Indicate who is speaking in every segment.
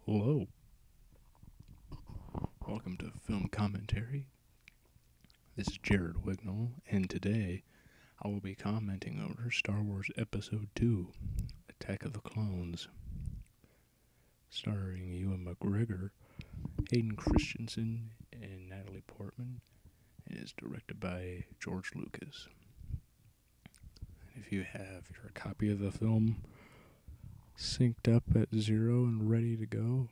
Speaker 1: Hello, welcome to Film Commentary. This is Jared Wignall, and today I will be commenting over Star Wars Episode 2, Attack of the Clones, starring Ewan McGregor, Hayden Christensen, and Natalie Portman, and is directed by George Lucas. If you have your copy of the film synced up at 0 and ready to go,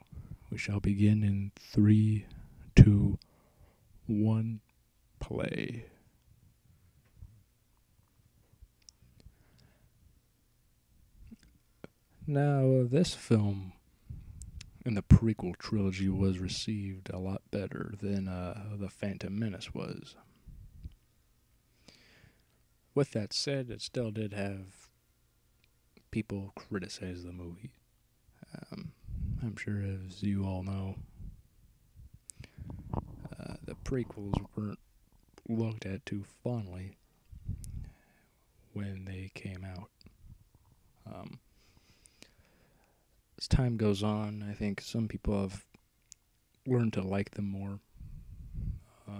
Speaker 1: we shall begin in 3, 2, 1, play. Now, this film in the prequel trilogy was received a lot better than The Phantom Menace was. With that said, it still did have people criticize the movie. I'm sure, as you all know, the prequels weren't looked at too fondly when they came out. As time goes on, I think some people have learned to like them more,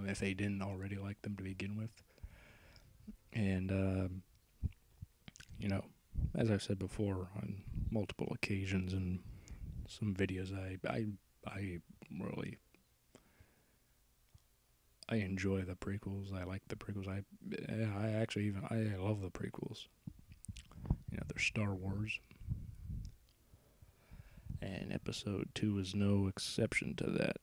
Speaker 1: if they didn't already like them to begin with. And, as I've said before on multiple occasions and some videos, I really enjoy the prequels. I like the prequels. I love the prequels. They're Star Wars, and Episode 2 is no exception to that.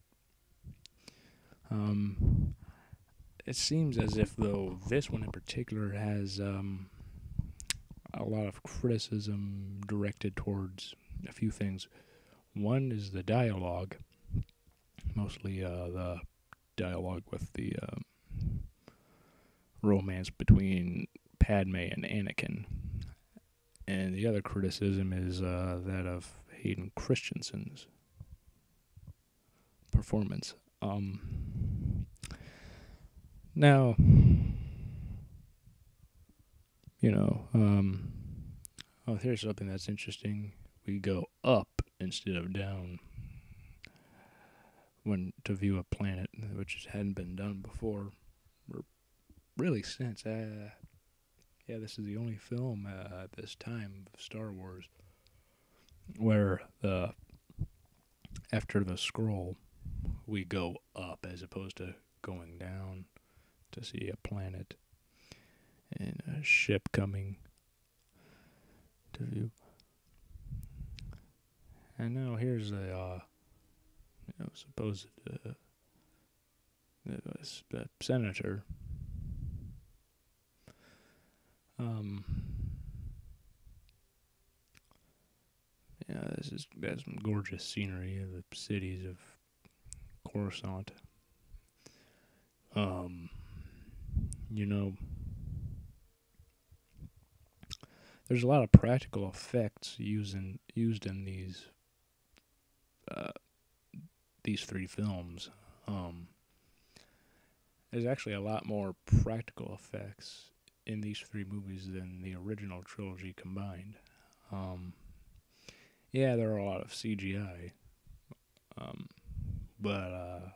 Speaker 1: It seems as if, though, this one in particular has a lot of criticism directed towards a few things. One is the dialogue, mostly the dialogue with the romance between Padme and Anakin. And the other criticism is that of Hayden Christensen's performance. Now, here's something that's interesting. We go up instead of down when to view a planet, which hadn't been done before, or really since. This is the only film at this time of Star Wars where after the scroll, we go up as opposed to going down to see a planet and a ship coming to view. And now here's the supposed senator. This has some gorgeous scenery of the cities of Coruscant. There's a lot of practical effects used in these three films. There's actually a lot more practical effects in these three movies than the original trilogy combined. There are a lot of CGI, but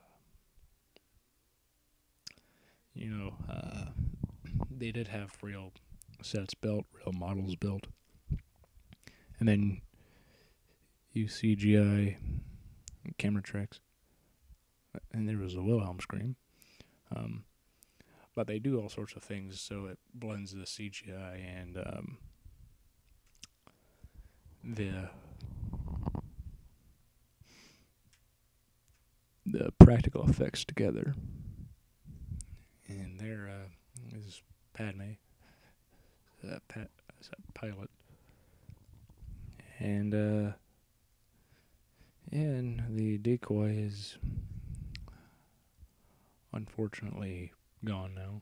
Speaker 1: they did have real sets built, real models built, and then you CGI camera tricks, and there was a Wilhelm scream. But they do all sorts of things so it blends the CGI and the practical effects together. And there is Padme, pilot, and and the decoy is unfortunately gone now.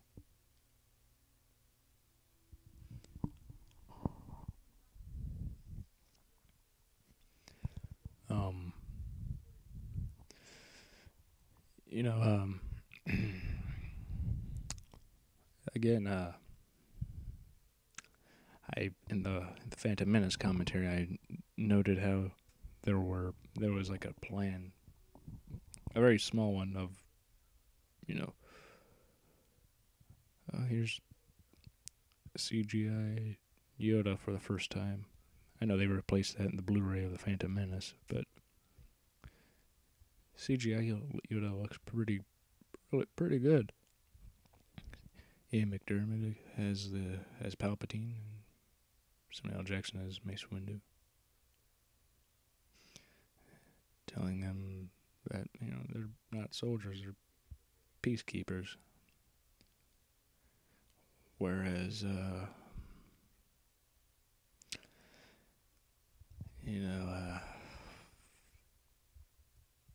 Speaker 1: Again, in the Phantom Menace commentary, I noted how there was like a plan, a very small one of, you know, here's CGI Yoda for the first time. I know they replaced that in the Blu-ray of the Phantom Menace, but CGI Yoda looks pretty good. Ian McDermott as Palpatine, and Samuel L. Jackson as Mace Windu, telling them that they're not soldiers, they're peacekeepers. Whereas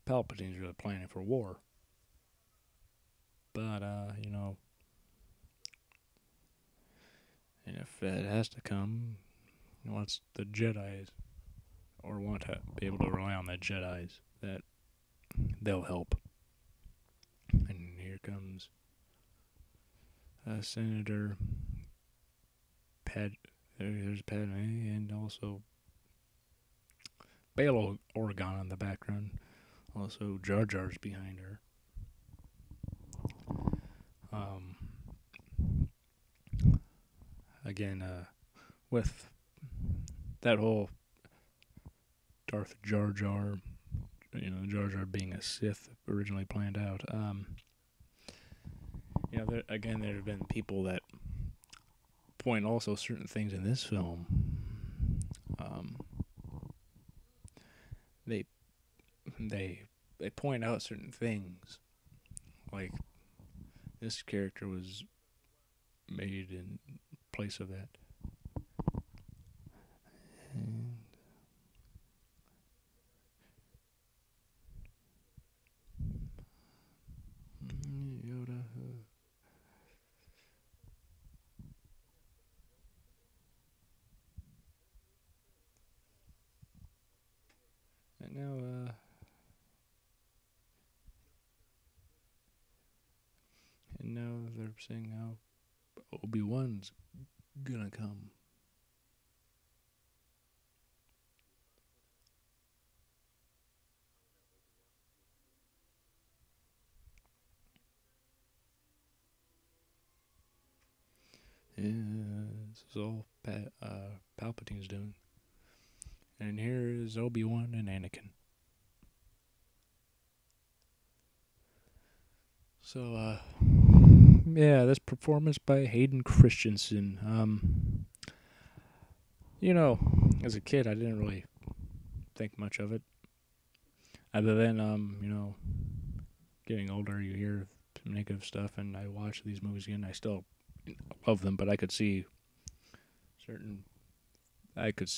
Speaker 1: Palpatine's really planning for war. But and if that has to come, he wants the Jedi's, or want to be able to rely on the Jedi's, that they'll help. And here comes Senator there's Padme, and also Bail Organa in the background. Also, Jar Jar's behind her. Again, with that whole Darth Jar Jar, Jar Jar being a Sith originally planned out. There have been people that point also certain things in this film. They point out certain things, like this character was made in place of that. And Yoda. And now they're saying how Obi-Wan's gonna come. Yeah, this is all Palpatine's doing. And here is Obi-Wan and Anakin. So, this performance by Hayden Christensen. As a kid, I didn't really think much of it. Other than, getting older, you hear some negative stuff, and I watch these movies again. I still love them, but I could see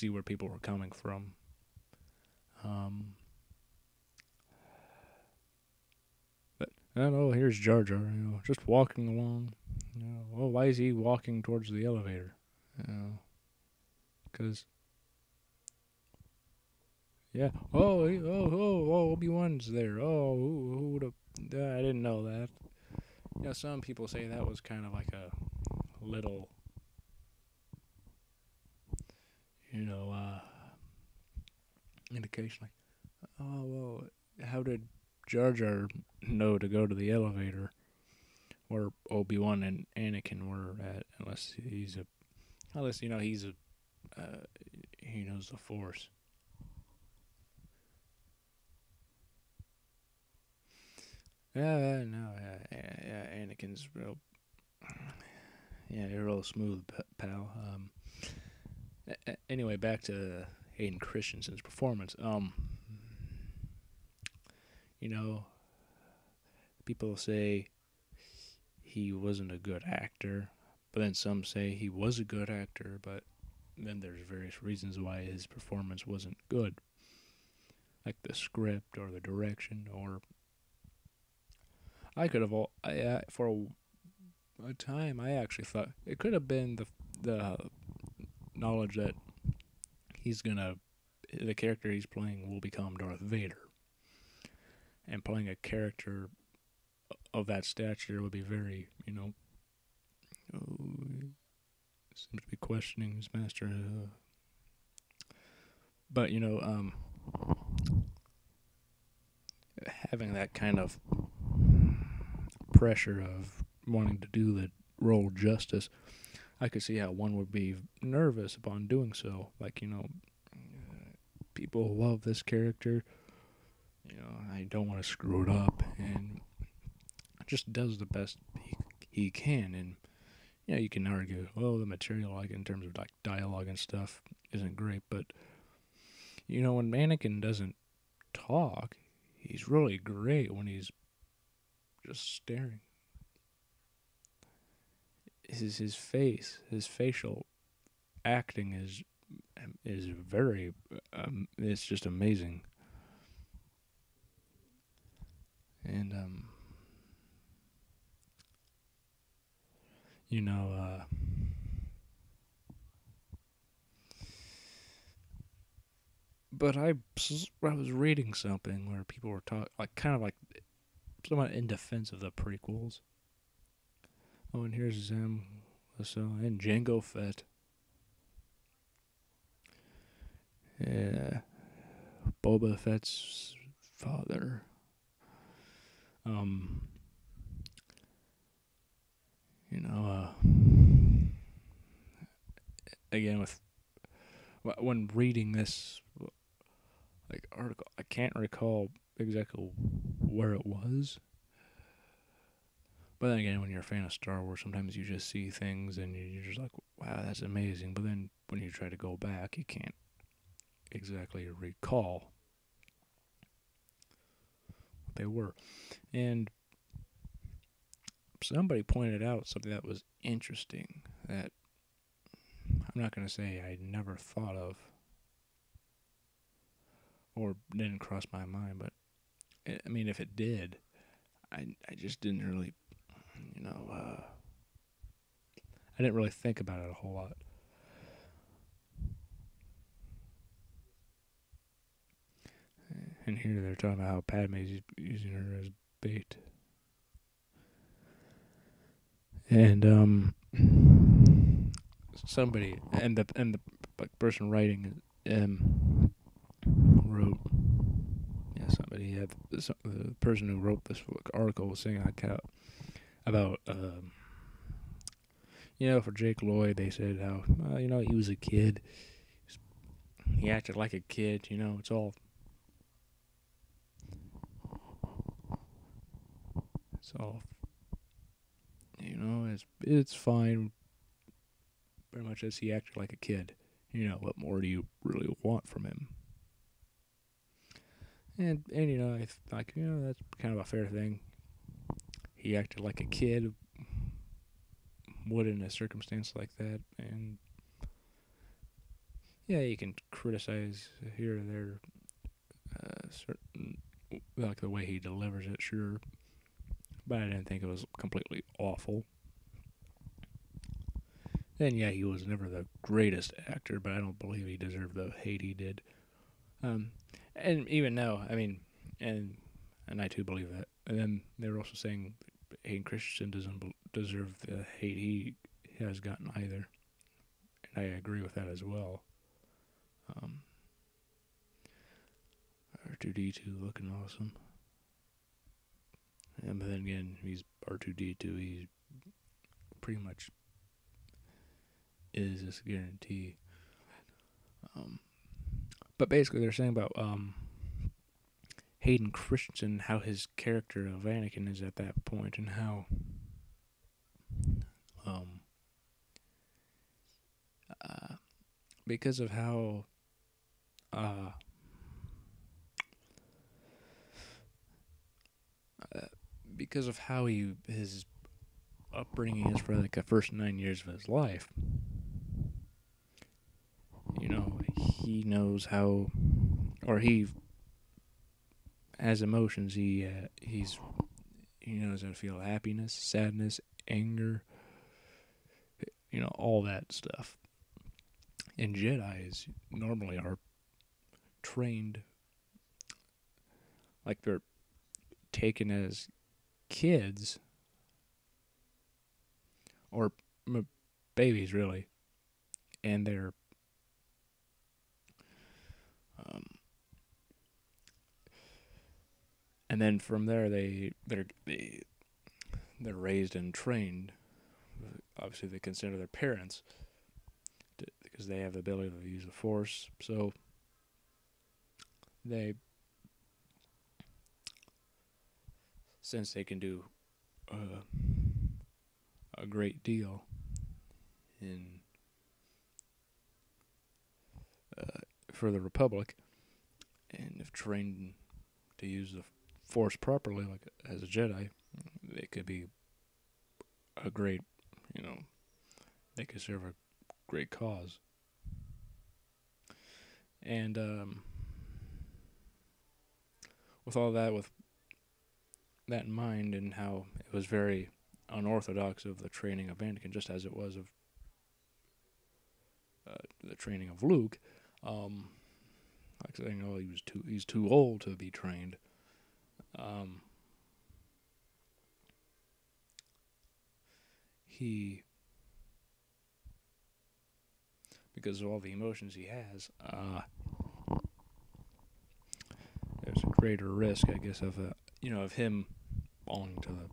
Speaker 1: where people were coming from. But I don't know. Here's Jar Jar, just walking along. Well, why is he walking towards the elevator? Because yeah. Oh, Obi-Wan's there. Oh, who would have? I didn't know that. Some people say that was kind of like a little, indication, like, oh, well, how did Jar Jar know to go to the elevator where Obi-Wan and Anakin were at, unless he knows the Force. Yeah, Anakin's real smooth pal. Anyway, back to Hayden Christensen's performance. People say he wasn't a good actor, but then some say he was a good actor, but then there's various reasons why his performance wasn't good, like the script or the direction, or for a time I actually thought it could have been the knowledge that the character he's playing will become Darth Vader, and playing a character of that stature would be very, seems to be questioning his master. But having that kind of pressure of wanting to do the role justice, I could see how one would be nervous upon doing so. Like, people love this character. I don't want to screw it up, and just does the best he can. And you can argue, the material, like in terms of like dialogue and stuff, isn't great. But when Anakin doesn't talk, he's really great when he's just staring. His face, his facial acting is very, it's just amazing. And but I was reading something where people were talking, like, kind of like somewhat in defense of the prequels. Oh, and here's Zem, and Jango Fett. Yeah, Boba Fett's father. Again, when reading this article, I can't recall exactly where it was. But then again, when you're a fan of Star Wars, sometimes you just see things and you're just like, wow, that's amazing. But then when you try to go back, you can't exactly recall what they were. And somebody pointed out something that was interesting that I'm not going to say I never thought of or didn't cross my mind, but if it did, I just didn't really, I didn't really think about it a whole lot. And here they're talking about how Padme's using her as bait. And somebody and the person writing wrote, somebody had the person who wrote this article was saying like how about for Jake Lloyd, they said how he was a kid, he acted like a kid, it's all it's fine, pretty much as he acted like a kid. What more do you really want from him? And I like, that's kind of a fair thing. He acted like a kid would in a circumstance like that, and you can criticize here or there certain, like the way he delivers it, sure, but I didn't think it was completely awful. And he was never the greatest actor, but I don't believe he deserved the hate he did. And even now, and I too believe that. And then they were also saying Hayden Christensen doesn't deserve the hate he has gotten either, and I agree with that as well. R2D2 looking awesome. But then again, he's R2D2. He's pretty much is this guarantee. But basically, they're saying about Hayden Christensen, how his character of Anakin is at that point, and how because of how his upbringing is for like the first 9 years of his life. He knows how, or he has emotions. He knows how to feel happiness, sadness, anger, all that stuff. And Jedis normally are trained like they're taken as kids or babies, really, and they're and then from there they're raised and trained. Obviously, they consider their parents because they have the ability to use the Force. So since they can do a great deal in for the Republic, and if trained to use the Force properly, like as a Jedi, they could be a great, they could serve a great cause. And with that in mind, and how it was very unorthodox of the training of Anakin, just as it was of the training of Luke. Like saying, "Oh, he's too old to be trained." Because of all the emotions he has, there's a greater risk, I guess, of him falling to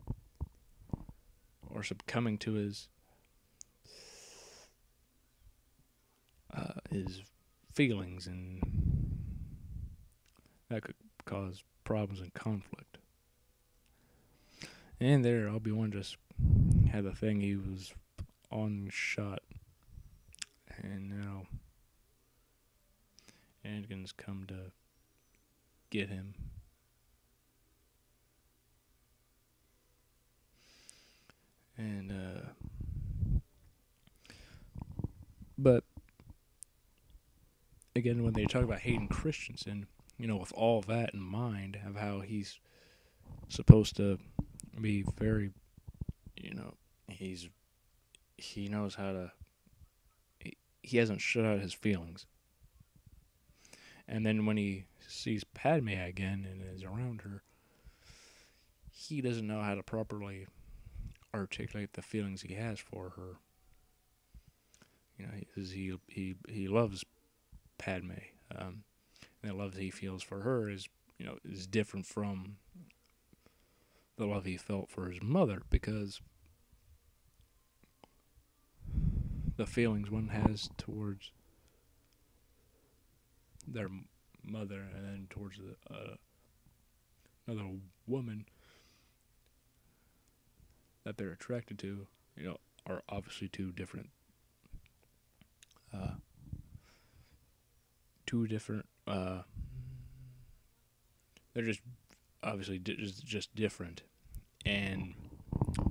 Speaker 1: or succumbing to his feelings, and that could cause problems and conflict. And there, Obi-Wan just had the thing, he was on shot, and now Anakin's come to get him. And but again, when they talk about Hayden Christensen, with all that in mind, of how he's supposed to be very, he knows how to, he hasn't shut out his feelings. And then when he sees Padme again and is around her, he doesn't know how to properly articulate the feelings he has for her. He loves Padme, and the love he feels for her is different from the love he felt for his mother, because the feelings one has towards their mother and then towards another woman that they're attracted to, are obviously two different they're just obviously just different. And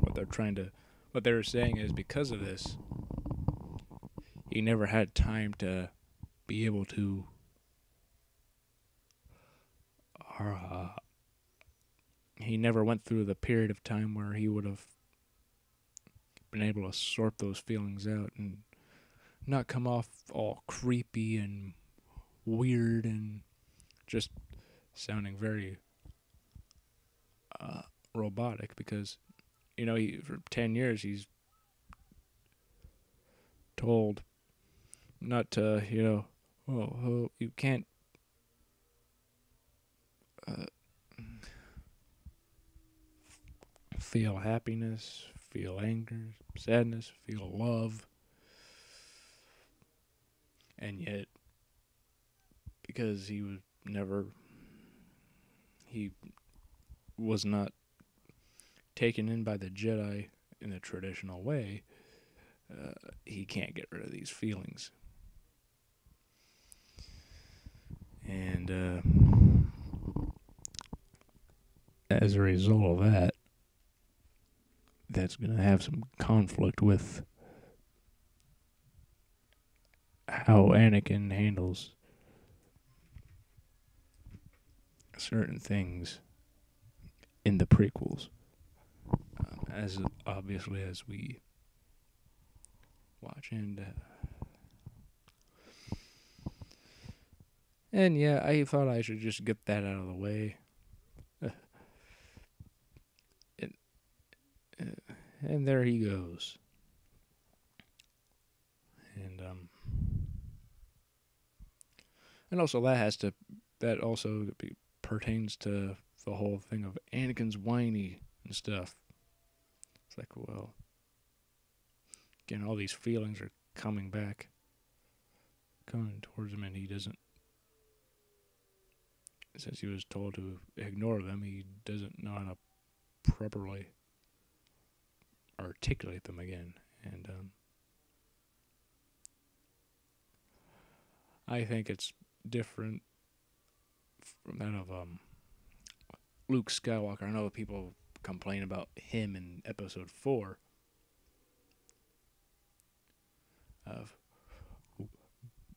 Speaker 1: what they were saying is, because of this, he never had time to be able to he never went through the period of time where he would have been able to sort those feelings out and not come off all creepy and weird and just sounding very robotic, because for 10 years he's told not to, you can't feel happiness, feel anger, sadness, feel love. And yet, because he was not taken in by the Jedi in the traditional way, he can't get rid of these feelings. And as a result of that, that's going to have some conflict with how Anakin handles certain things in the prequels, as obviously as we watch. And yeah, I thought I should just get that out of the way. And there he goes. And also that also pertains to the whole thing of Anakin's whiny and stuff. It's like, well, again, all these feelings are coming towards him, and he doesn't. Since he was told to ignore them, he doesn't know how to properly articulate them again. And I think it's different from that of Luke Skywalker. I know people complain about him in Episode 4 of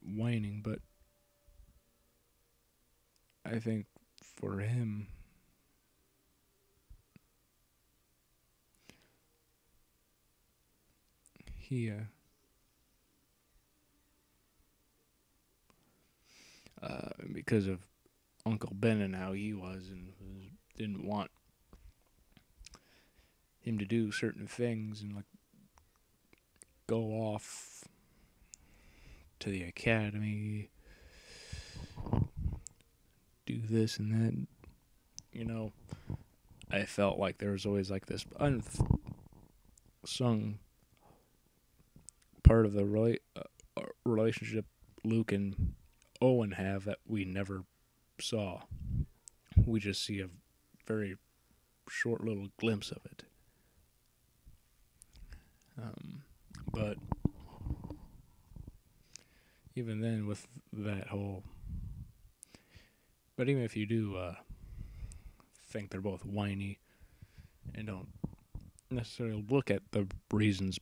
Speaker 1: whining, but I think for him, he because of Uncle Ben and how he was, and didn't want him to do certain things and like go off to the academy, do this and that. You know, I felt like there was always like this unsung part of the relationship Luke and Owen have that we never saw. We just see a very short little glimpse of it. But even then, with that whole... But even if you do think they're both whiny and don't necessarily look at the reasons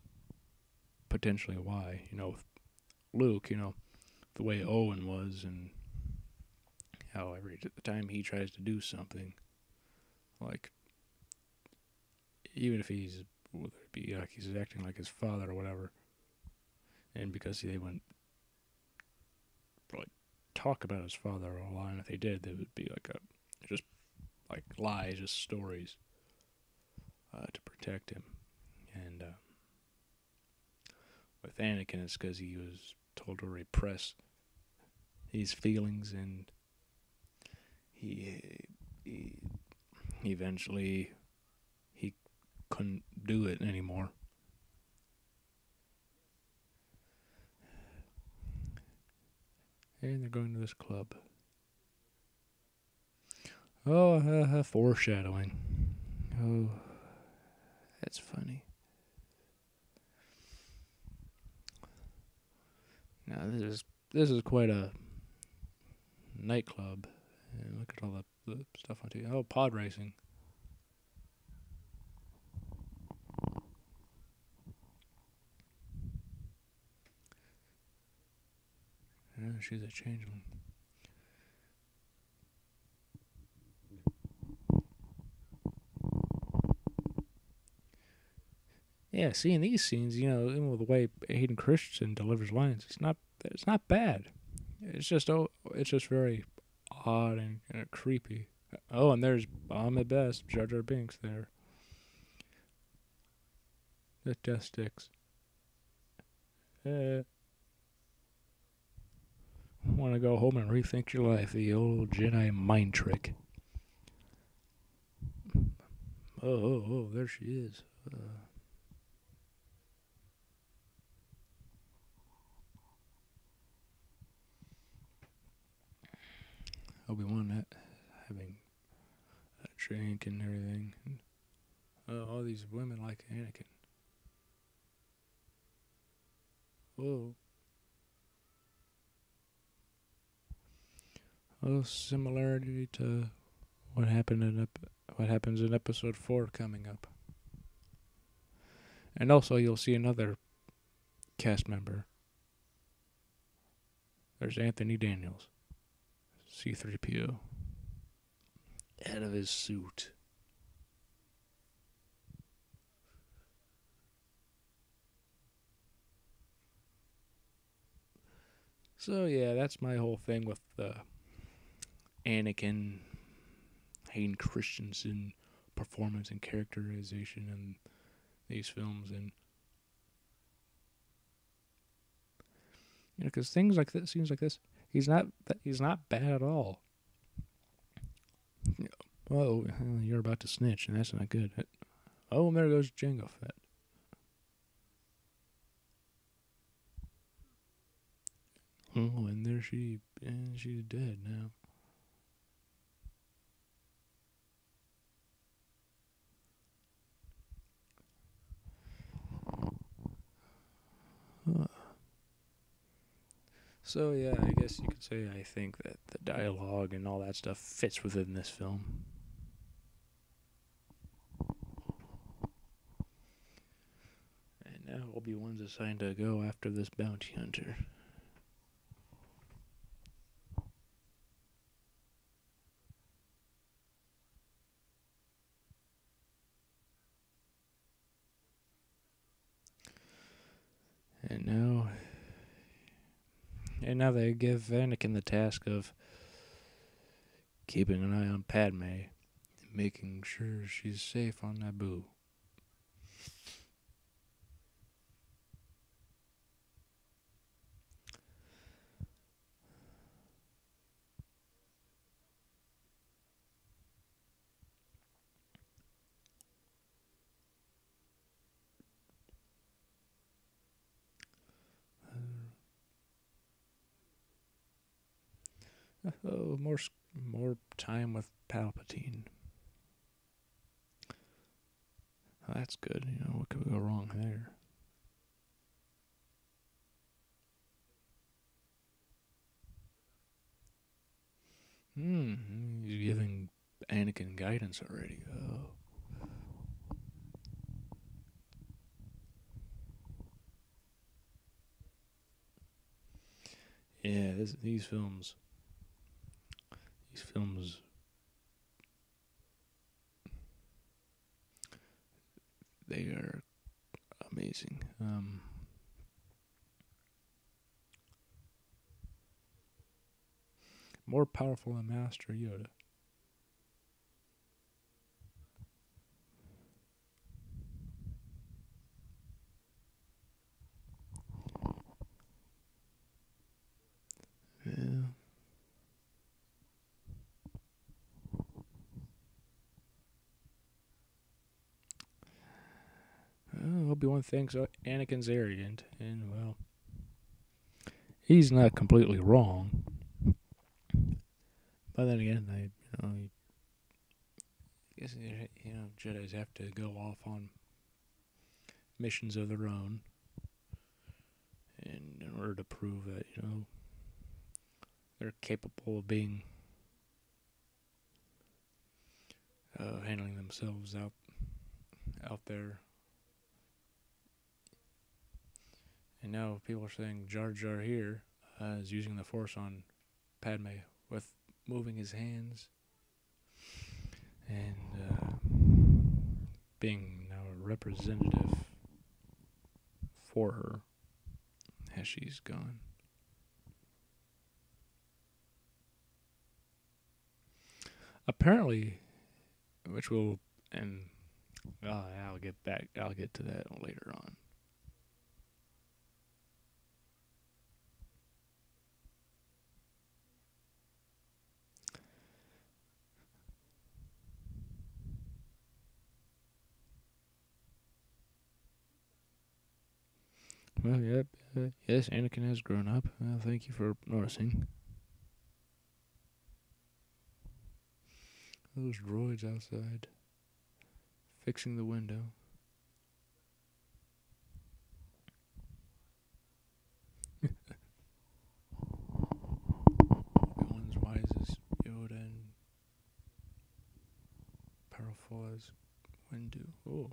Speaker 1: potentially why, you know, with Luke, you know, the way Owen was and how every time he tries to do something, like, even if he's, whether it be like he's acting like his father or whatever, and because they wouldn't like talk about his father a lot, and if they did, they would be like just like lies, just stories to protect him. And with Anakin, it's because he was told to repress his feelings, and he eventually he couldn't do it anymore. And they're going to this club. Oh, foreshadowing. Oh, that's funny. Now this is quite a nightclub. And look at all the stuff on TV. Oh, pod racing. Yeah, she's a changeling. Yeah, seeing these scenes, you know, even with the way Hayden Christensen delivers lines, it's not bad. It's just very odd and kind of creepy. Oh, and there's Ahmed Best, Jar Jar Binks there. The death sticks. Want to go home and rethink your life, the old Jedi mind trick. Oh, there she is. Obi-Wan having a drink and everything. And, all these women like Anakin. Whoa. Oh, similarity to what happens in Episode 4 coming up. And also, you'll see another cast member. There's Anthony Daniels, C-3PO, out of his suit. So yeah, that's my whole thing with Anakin, Hayden Christensen performance and characterization in these films, and you know, because scenes like this, he's not bad at all. Oh, you're about to snitch, and that's not good. Oh, and there goes Jango Fett. Oh, and there she's dead now. So yeah, I guess you could say I think that the dialogue and all that stuff fits within this film. And now Obi-Wan's assigned to go after this bounty hunter. And now they give Anakin the task of keeping an eye on Padme, and making sure she's safe on Naboo. Oh, more time with Palpatine. Oh, that's good. What could go wrong there? He's giving Anakin guidance already. Oh. Yeah, these films, they are amazing. More powerful than Master Yoda. Yeah. Obi-Wan thinks Anakin's arrogant, and well, he's not completely wrong. But then again, I guess Jedi's have to go off on missions of their own, and in order to prove that they're capable of being handling themselves out there. And now people are saying Jar Jar here is using the Force on Padme with moving his hands and being now a representative for her as she's gone. Apparently, which will, and I'll get to that later on. Well, yep. Yes, Anakin has grown up. Thank you for noticing. Those droids outside. Fixing the window. Obi-Wan's wise as Yoda and powerful as Windu. Oh.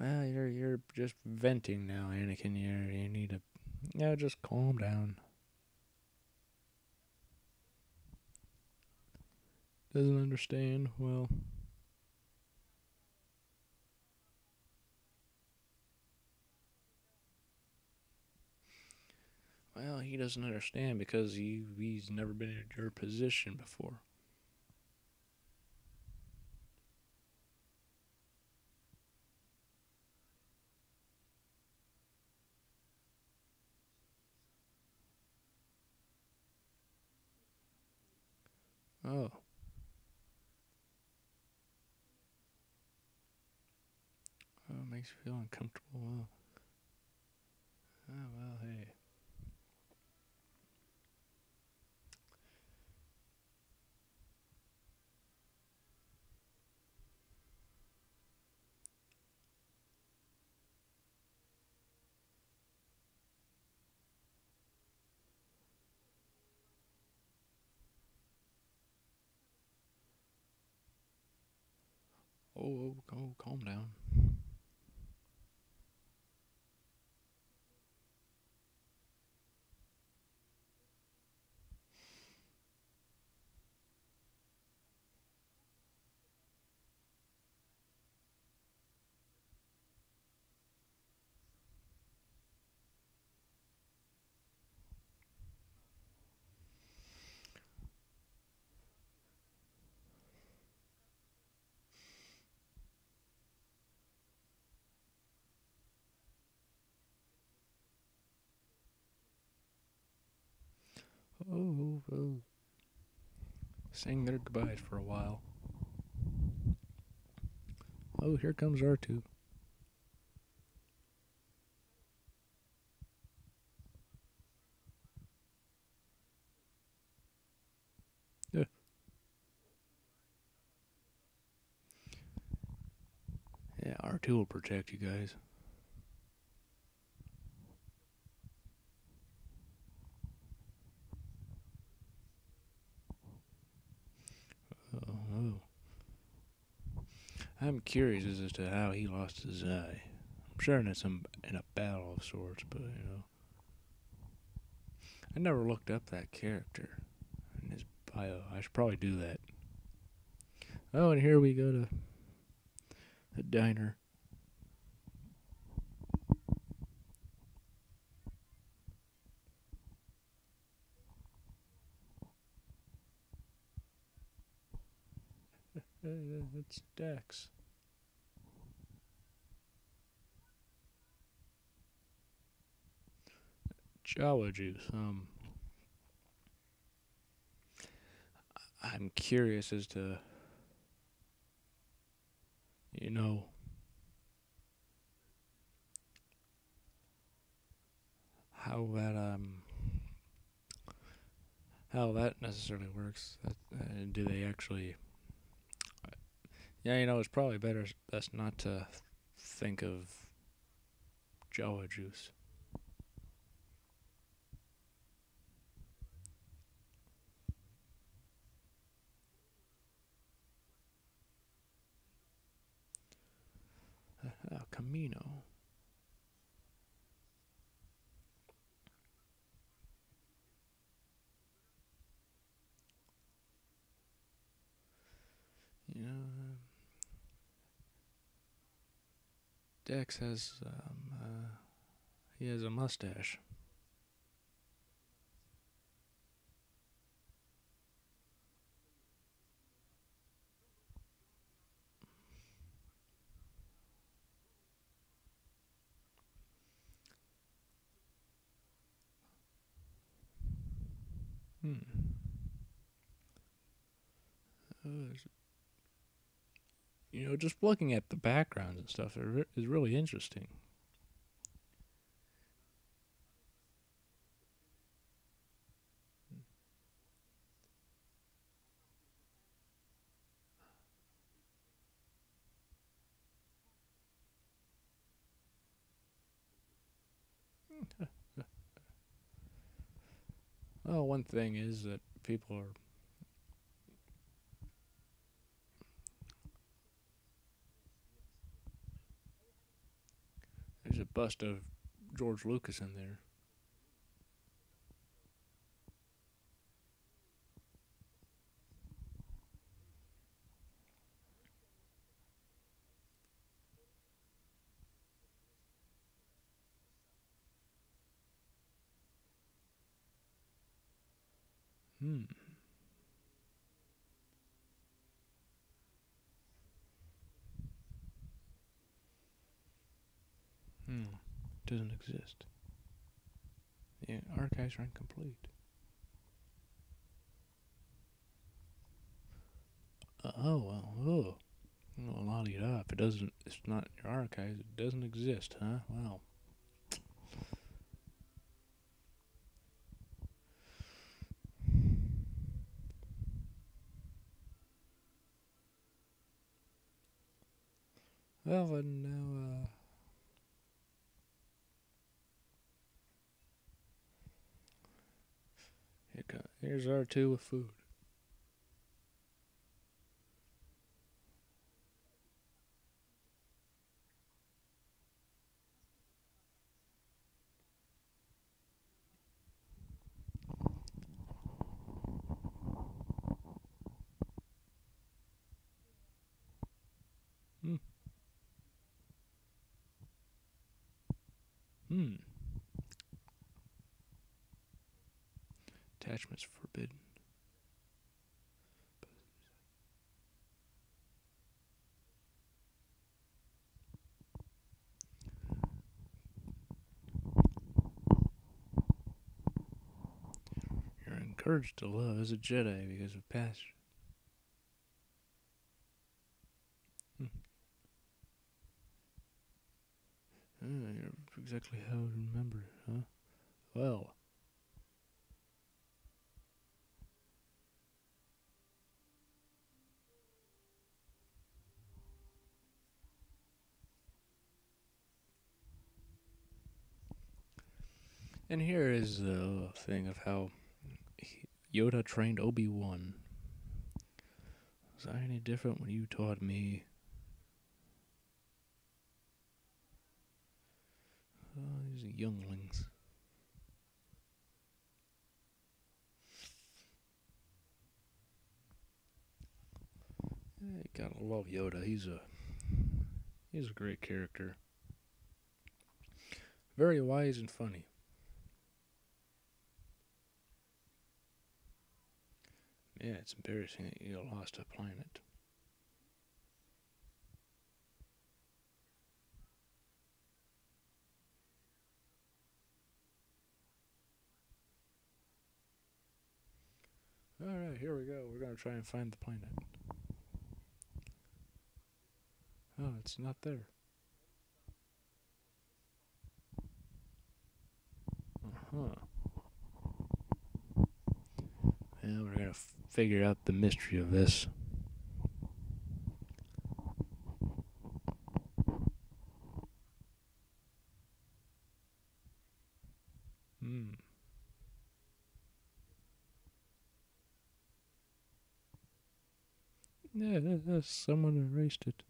Speaker 1: Well, you're just venting now, Anakin. You need to just calm down. Doesn't understand. Well, he doesn't understand because he's never been in your position before. Oh. Oh, it makes you feel uncomfortable. Well, hey. Calm down. Oh. Saying their goodbyes for a while. Oh, here comes R2. Yeah. Yeah, R2 will protect you guys. Oh. I'm curious as to how he lost his eye. I'm sure in a battle of sorts, but I never looked up that character in his bio. I should probably do that. Oh, and here we go to the diner. It's Dex. Jawa juice. I'm curious as to, you know, how that necessarily works. Do they actually? Yeah, it's probably better best not to think of Jawa juice. Camino. You know, Dex has he has a mustache. Hmm. Uh, just looking at the backgrounds and stuff is really interesting. Well, one thing is that people are. There's a bust of George Lucas in there. Hmm. Hmm. Doesn't exist. The archives are incomplete. Oh, well, oh. Well, la-di-da. If it doesn't, it's not in your archives, it doesn't exist, huh? Well. Well, and now, here's R2 with food. Hmm. Hmm. Attachments forbidden. You're encouraged to love as a Jedi because of past. Hmm. You're exactly how to remember it, huh? Well. And here is the thing of how Yoda trained Obi-Wan. Was I any different when you taught me? These younglings. You gotta love Yoda. He's a great character. Very wise and funny. Yeah, it's embarrassing that you lost a planet. Alright, here we go. We're gonna try and find the planet. Oh, it's not there. Uh-huh. Well, we're gonna figure out the mystery of this. Hmm. Yeah, someone erased it.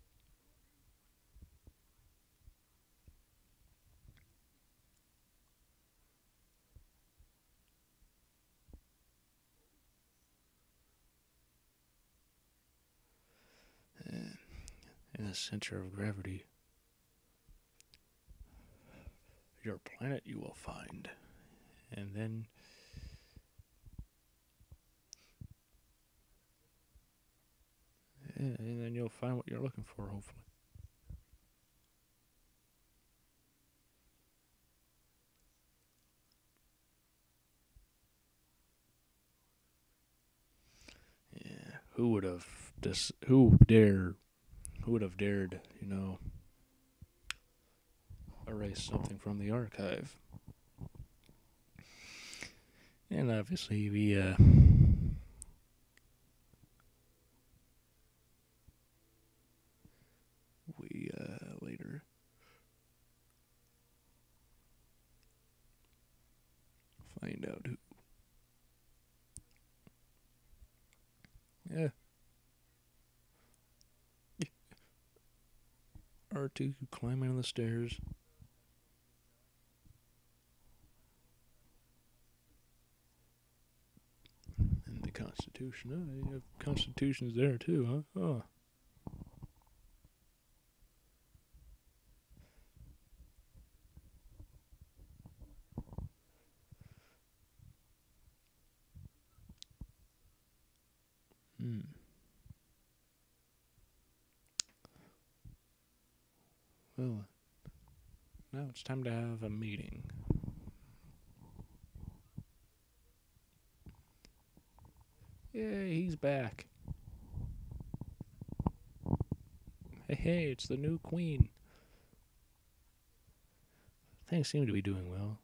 Speaker 1: In the center of gravity. Your planet you will find. And then and then you'll find what you're looking for, hopefully. Yeah. Who would have who would have dared, erase something from the archive? And obviously we later find out who. Yeah. R2 climbing on the stairs. And the Constitution. Oh, you have Constitutions there too, huh? Oh. Hmm. Well, now it's time to have a meeting. Yay, he's back. Hey, it's the new queen. Things seem to be doing well.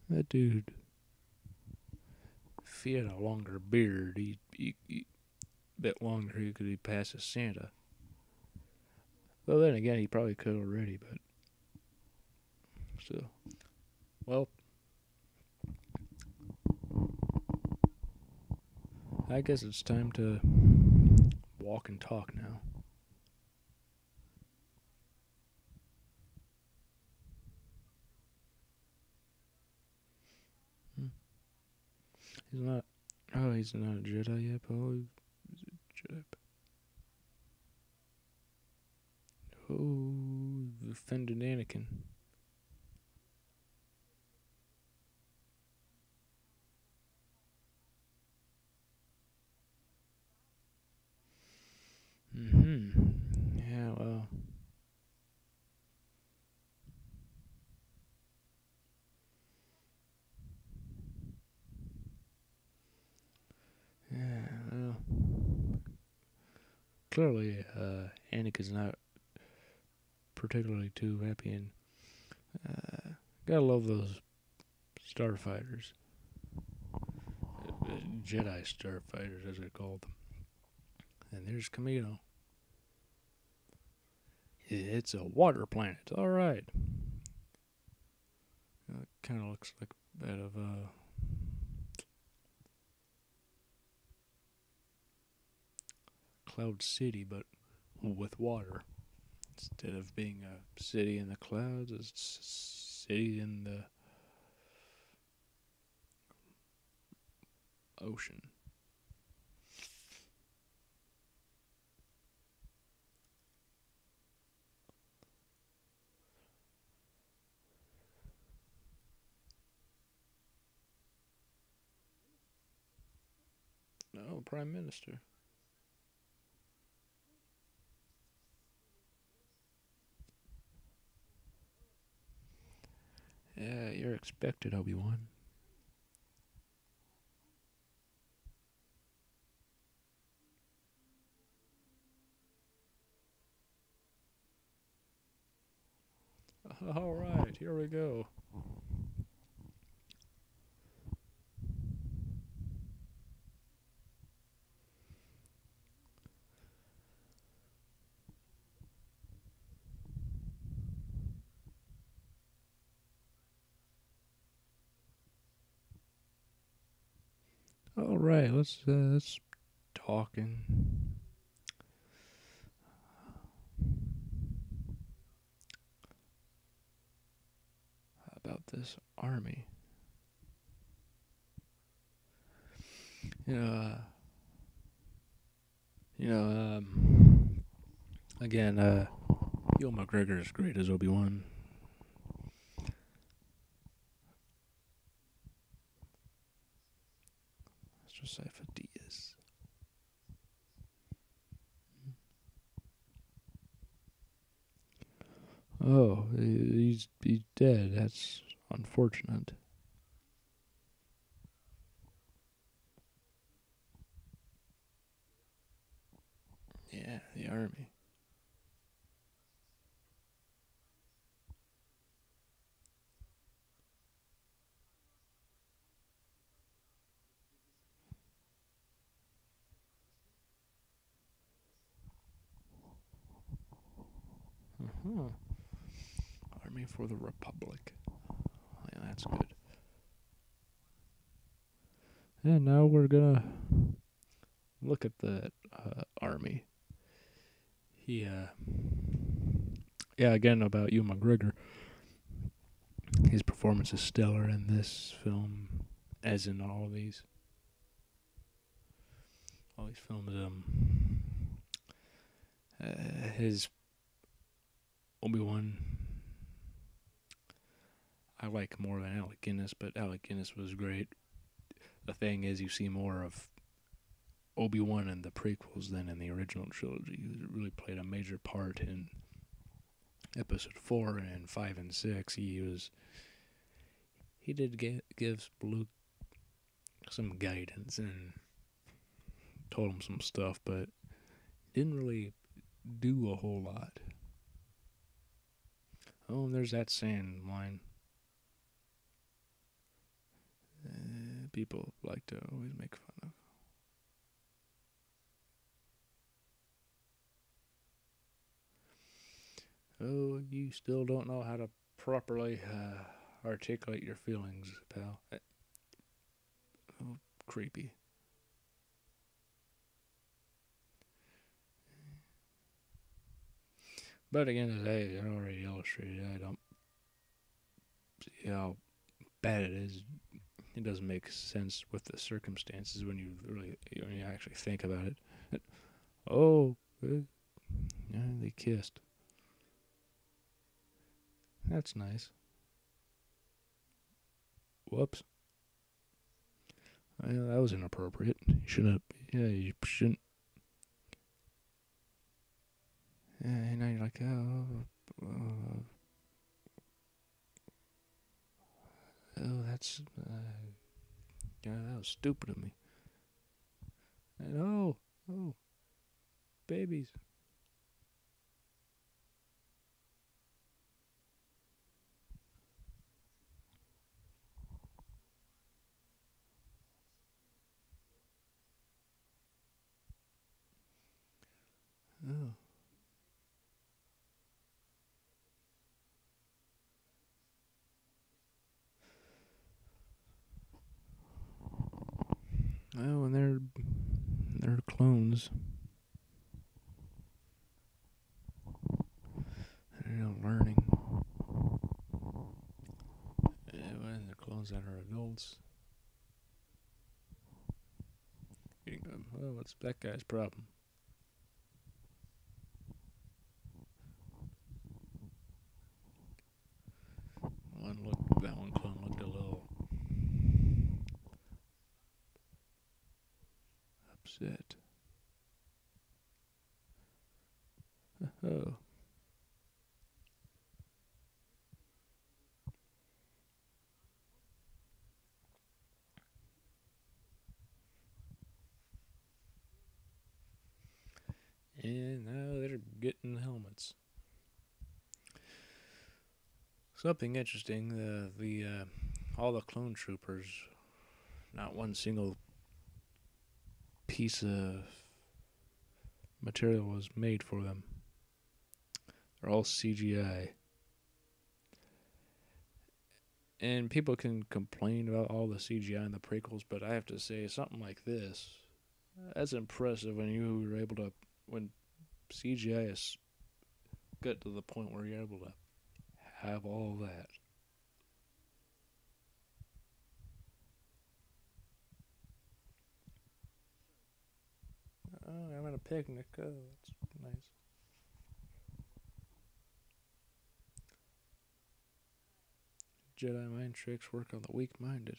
Speaker 1: That dude, if he had a longer beard, he bit longer, he could be past as Santa. Well, then again, he probably could already, but still. Well, I guess it's time to walk and talk now. Hmm. He's not. Oh, he's not a Jedi yet, Paul. He's a Jedi. Oh, offended Anakin. Yeah, well. Yeah, well. Clearly, Anakin's not particularly too happy, and gotta love those starfighters. Jedi starfighters, as they call them. And there's Camino. It's a water planet. All right. It kind of looks like that of Cloud City, but with water. Instead of being a city in the clouds, it's a city in the ocean. No, Prime Minister. Yeah, you're expected, Obi-Wan. All right, here we go. All right, let's talking about this army. You know, you know, again, Ewan McGregor is great as Obi-Wan. Let's just say for Diaz. Oh, he's dead. That's unfortunate. Yeah, the army. Uh-huh. Army for the Republic. Yeah, that's good. And now we're gonna look at the army. He, yeah, again about Ewan McGregor. His performance is stellar in this film, as in all of these. All these films. His Obi-Wan I like more than Alec Guinness, but Alec Guinness was great. The thing is, you see more of Obi-Wan in the prequels than in the original trilogy. He really played a major part in Episode 4 and 5 and 6. he did give Luke some guidance and told him some stuff, but didn't really do a whole lot. Oh, and there's that sand line. People like to always make fun of. Oh, you still don't know how to properly articulate your feelings, pal. Oh, creepy. But again, as I already illustrated, I don't see how bad it is. It doesn't make sense with the circumstances when you actually think about it. Oh, yeah, they kissed. That's nice. Whoops. That was inappropriate. You shouldn't. Yeah, you shouldn't. And now you're like, that's. Yeah, that was stupid of me. And oh, babies. Oh. Oh, and they're clones. They're learning. When they're clones that are adults. Oh, what's that guy's problem? That one clone looked a little upset. Oh. And now they're getting helmets. Something interesting, the all the clone troopers, not one single piece of material was made for them. They're all CGI. And people can complain about all the CGI in the prequels, but I have to say, something like this, that's impressive when you were able to, when CGI has got to the point where you're able to have all that. Oh, I'm at a picnic. Oh, that's nice. Jedi mind tricks work on the weak-minded.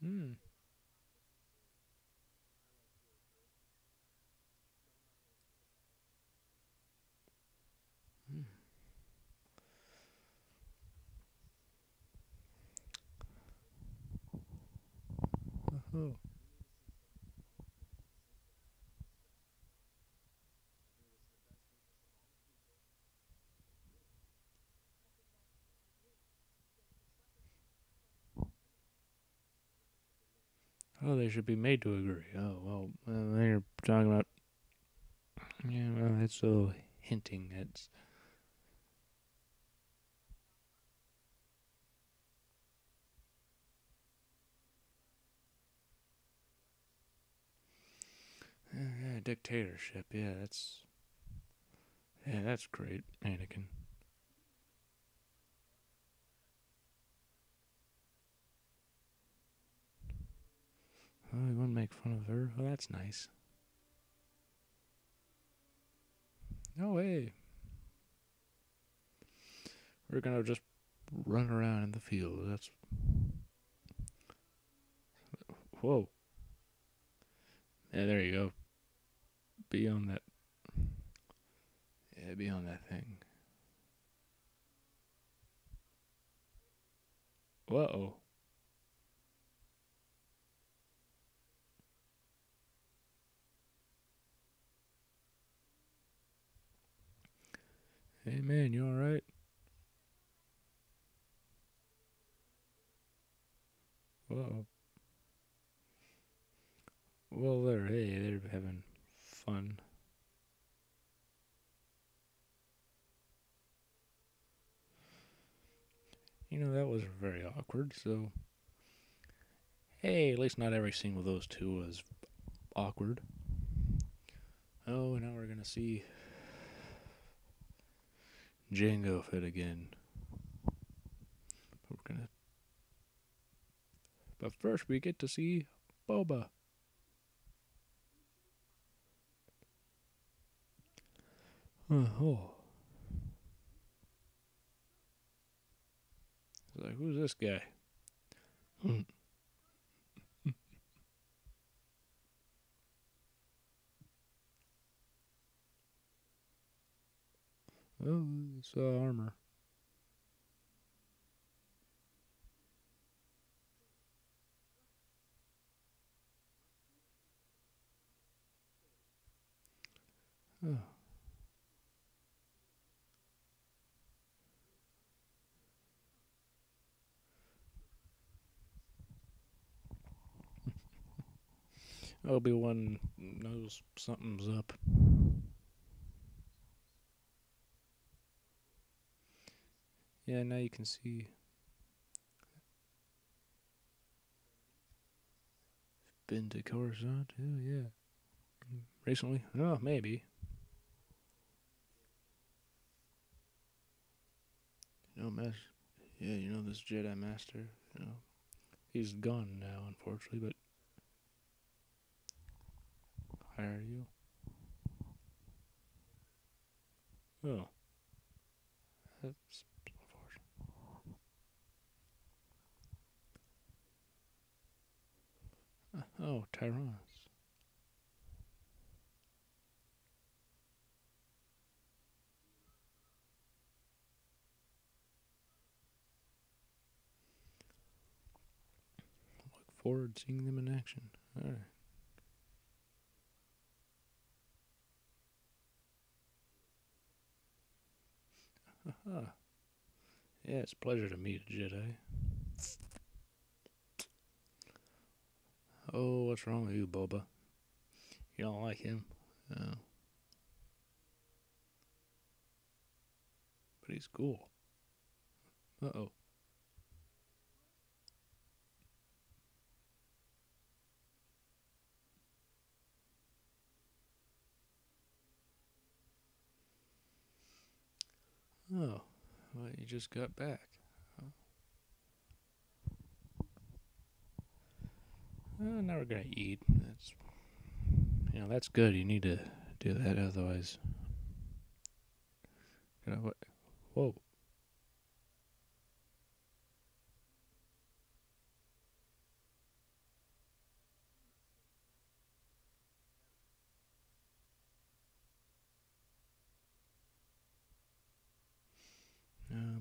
Speaker 1: Hmm. Hmm. Oh. Oh, they should be made to agree. Oh, well, then you're talking about. Yeah, well, that's so hinting. It's. Yeah, dictatorship. Yeah, that's. Yeah, that's great, Anakin. Oh, you want to make fun of her? Oh, that's nice. No way. We're gonna just run around in the field. That's whoa. Yeah, there you go. Be on that. Yeah, be on that thing. Whoa. Hey man, you all right? Whoa. Well, they're having fun. That was very awkward. So, hey, at least not every scene with those two was awkward. Oh, now we're gonna see Django fit again. We're gonna, but first we get to see Boba. Oh, it's like who's this guy? Oh, it's armor. Oh. Obi-Wan knows something's up. Yeah, now you can see. Been to Coruscant? Oh, yeah. Recently? Oh, maybe. Master. Yeah, this Jedi Master. He's gone now, unfortunately, but hire you. Oh, that's unfortunate. Oh, Tyrannus. Look forward to seeing them in action. Alright. Yeah, it's a pleasure to meet a Jedi. Oh, what's wrong with you, Boba? You don't like him? Oh, but he's cool. Uh-oh. Oh, well, you just got back. Now we're gonna eat. That's good. You need to do that, otherwise. What? Whoa.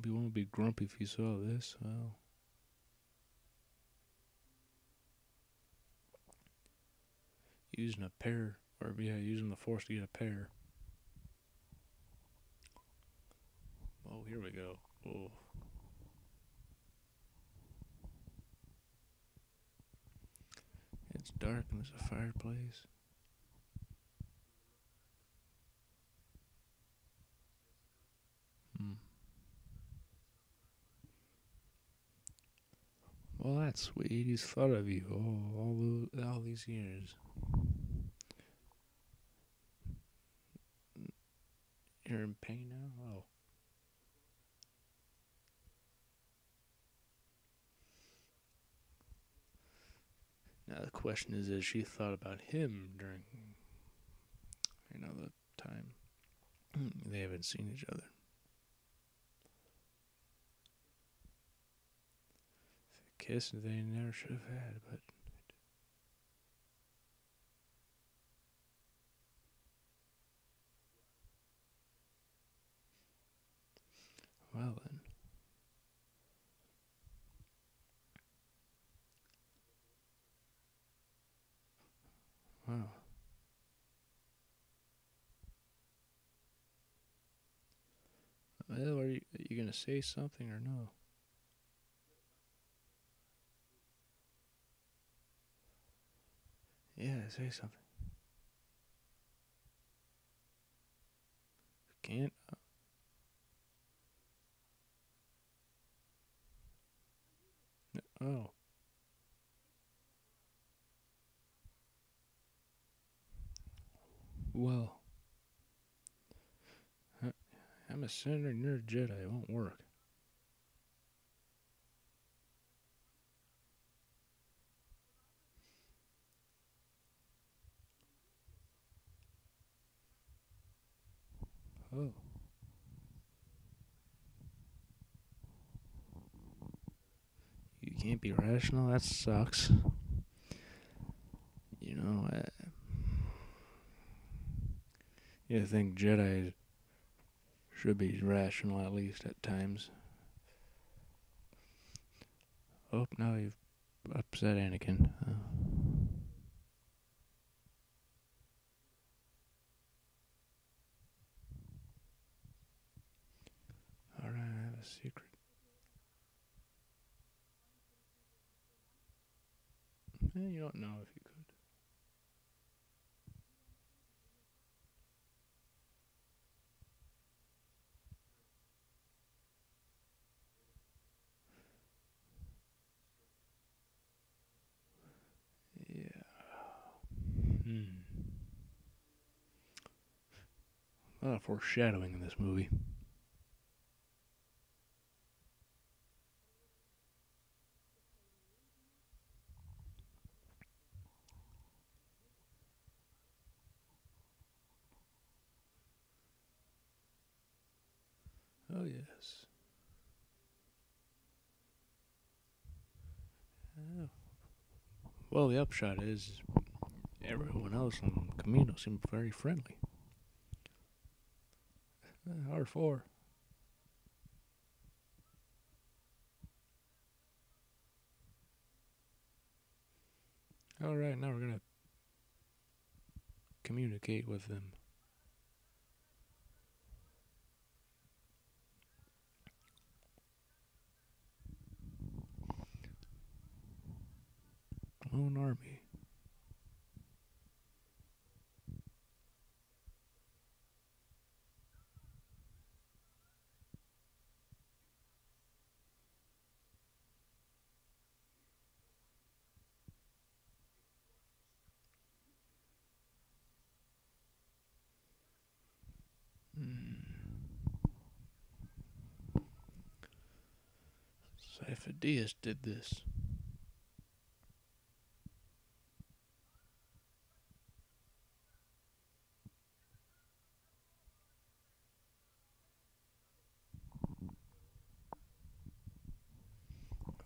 Speaker 1: You won't be grumpy if you saw this. Well, using a pear, or yeah, using the force to get a pear. Oh, here we go. Oh, it's dark and there's a fireplace. Hmm. Well, that's sweet. He's thought of you all these years. You're in pain now. Oh, now the question is she thought about him during, the time they haven't seen each other. kiss that they never should have had, but well then. Wow. Well, are you gonna say something or no? Yeah, say something. Can't. Oh, well. I'm a senator and you're a Jedi. It won't work. Oh. You can't be rational? That sucks. You know, you think Jedi should be rational at least at times. Oh, now you've upset Anakin. Alright, I have a secret. You don't know if you could. Yeah. Hmm. A lot of foreshadowing in this movie. Oh, yes. Oh. Well, the upshot is everyone else on Camino seemed very friendly. R4. Alright, now we're gonna communicate with them. Clone army. Sifo-Dyas did this.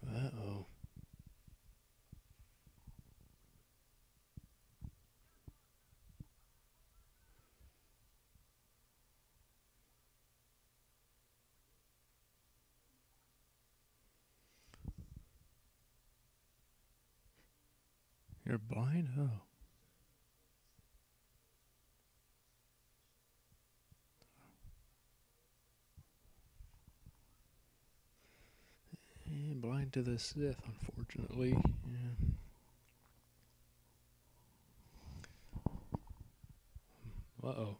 Speaker 1: Uh-oh. You're blind? Oh. Yeah, blind to the Sith, unfortunately. Yeah. Uh-oh.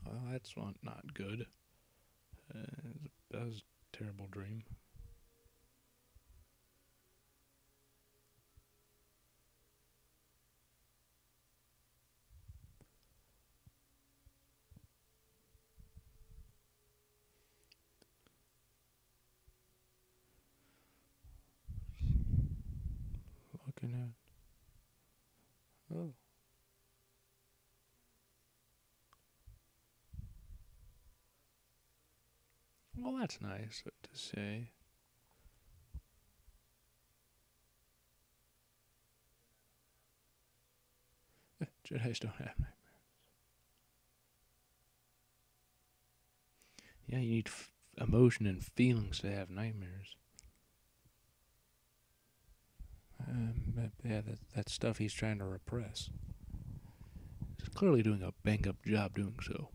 Speaker 1: Well, that's not good. That was a terrible dream. Looking at. Oh. Well, that's nice to say. Jedi's don't have nightmares. Yeah, you need emotion and feelings to have nightmares. That's stuff he's trying to repress. He's clearly doing a bang up job doing so.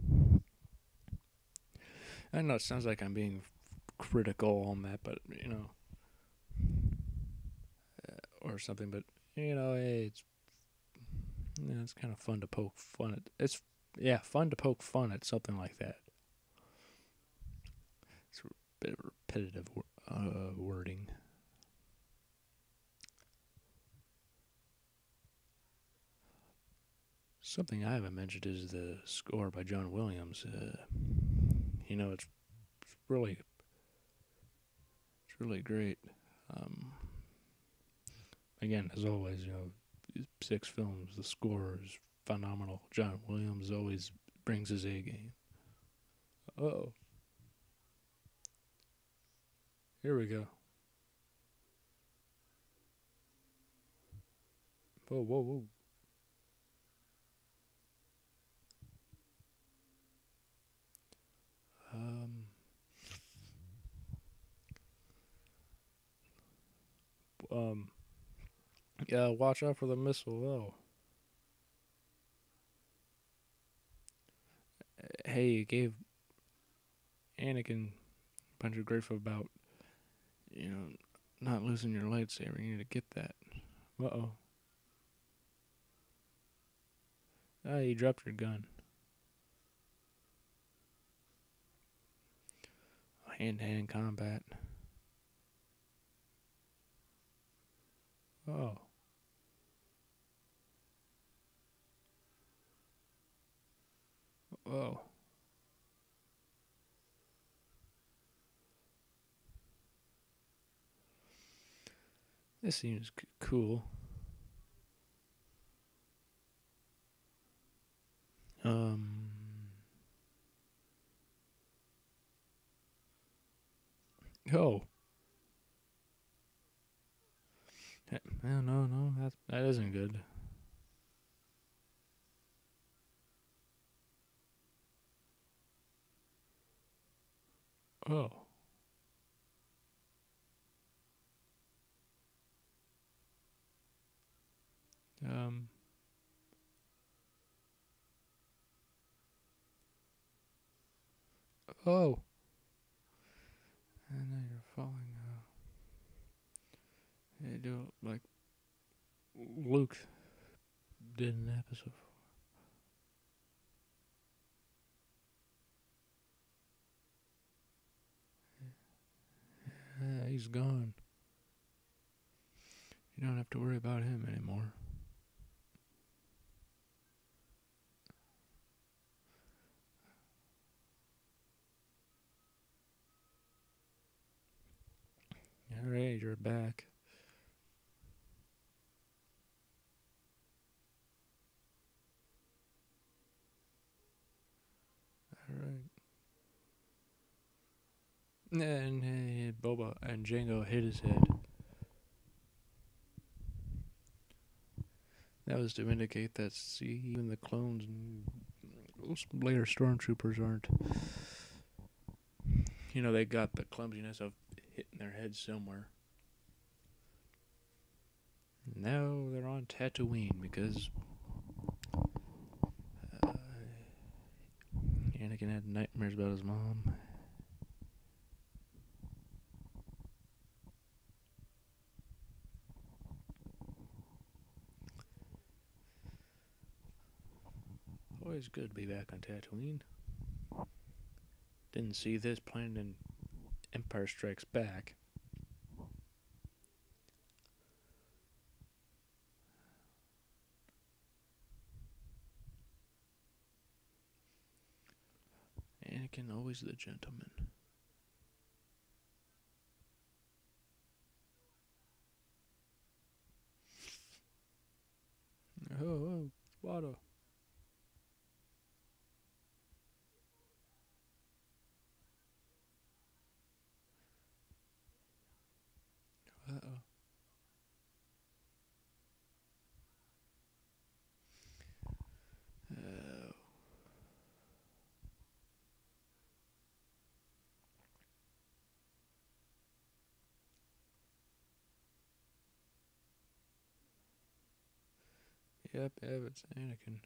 Speaker 1: I know it sounds like I'm being critical on that, but or something. But hey, it's kind of fun to poke fun at. It's fun to poke fun at something like that. It's a bit of repetitive wording. Something I haven't mentioned is the score by John Williams. It's really great. Um, Again, as always, 6 films. The score is phenomenal. John Williams always brings his A game. Oh, here we go. Whoa, whoa, whoa. Um, um, yeah, watch out for the missile. Oh, hey, you gave Anakin a bunch of grief about, not losing your lightsaber. You need to get that. Uh oh. Ah, you dropped your gun. Hand to hand combat. Oh. Oh. This seems cool. Oh. No, that isn't good. Oh. Um. Oh. And then you're falling. They do it like Luke did in episode 4. Yeah, he's gone. You don't have to worry about him anymore. Alright, you're back. Alright. And Boba and Jango hit his head. That was to indicate that, see, even the clones and those later stormtroopers aren't. They got the clumsiness of hitting their heads somewhere. Now they're on Tatooine because Anakin had nightmares about his mom. Always good to be back on Tatooine. Didn't see this planned in Empire Strikes Back. Anakin, always the gentleman. Oh, water. Yep, it's Anakin.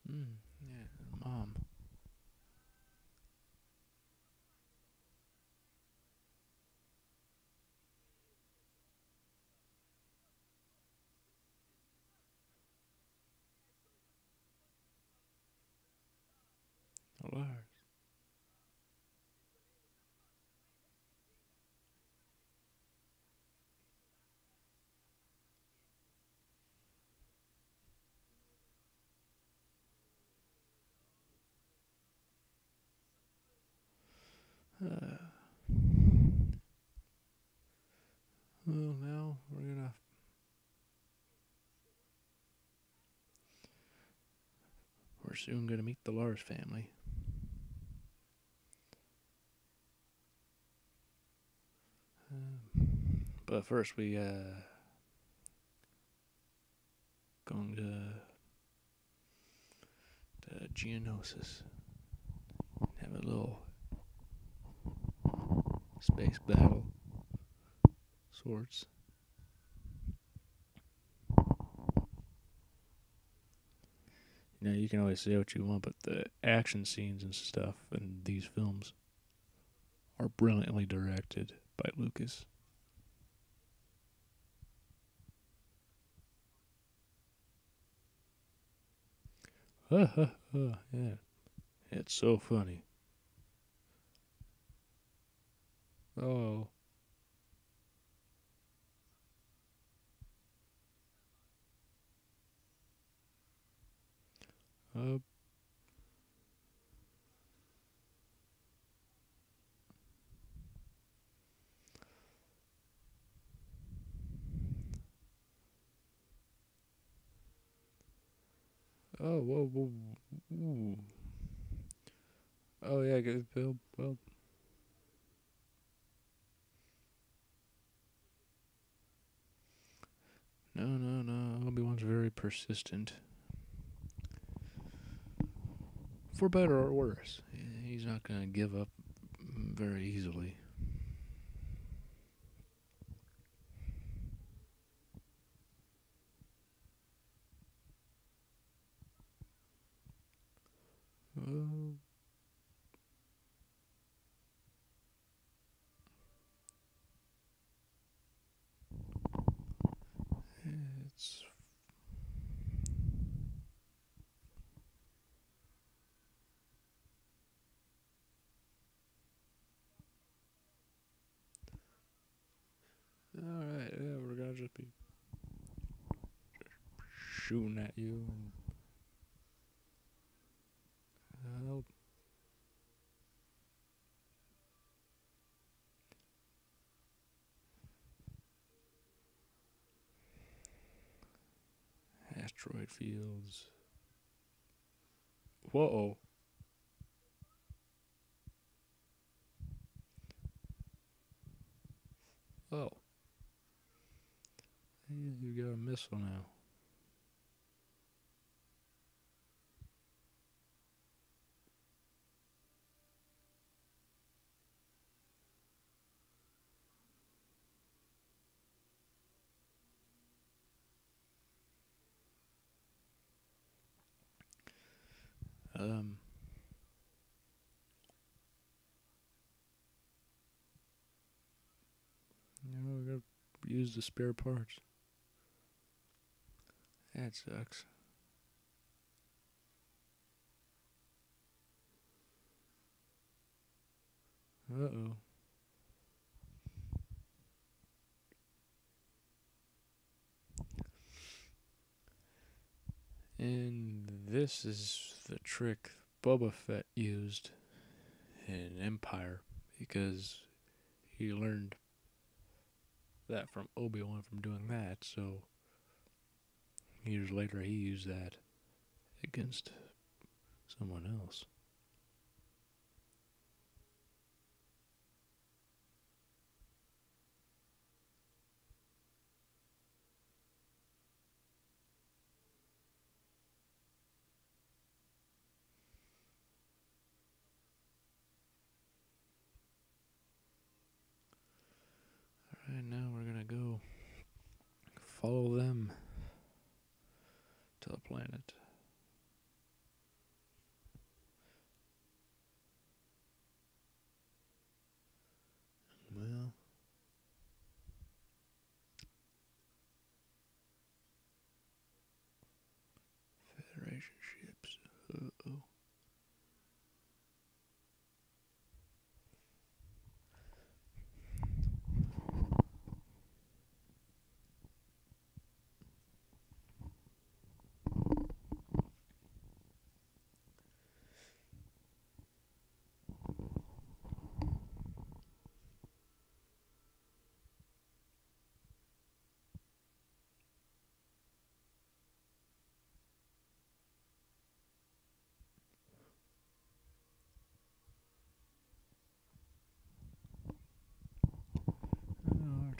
Speaker 1: Yeah, Mom. Lars. Uh, well, now we're soon gonna meet the Lars family. But first we going to Geonosis. Have a little space battle sorts. You know, you can always say what you want, but the action scenes and stuff in these films are brilliantly directed by Lucas. Yeah, it's so funny. Oh, uh, oh, whoa, whoa, ooh. Oh yeah, good, Bill. Well, no. Obi-Wan's very persistent, for better or worse. He's not gonna give up very easily. Uh, it's all right. Yeah, we're gonna just be shooting at you and help. Asteroid fields. Whoa. Oh. Yeah, you got a missile now. Um. We gotta use the spare parts. That sucks. Uh-oh. And this is the trick Boba Fett used in Empire because he learned that from Obi-Wan from doing that, so years later he used that against someone else. follow them to the planet. Well, Federation ships. Uh-oh.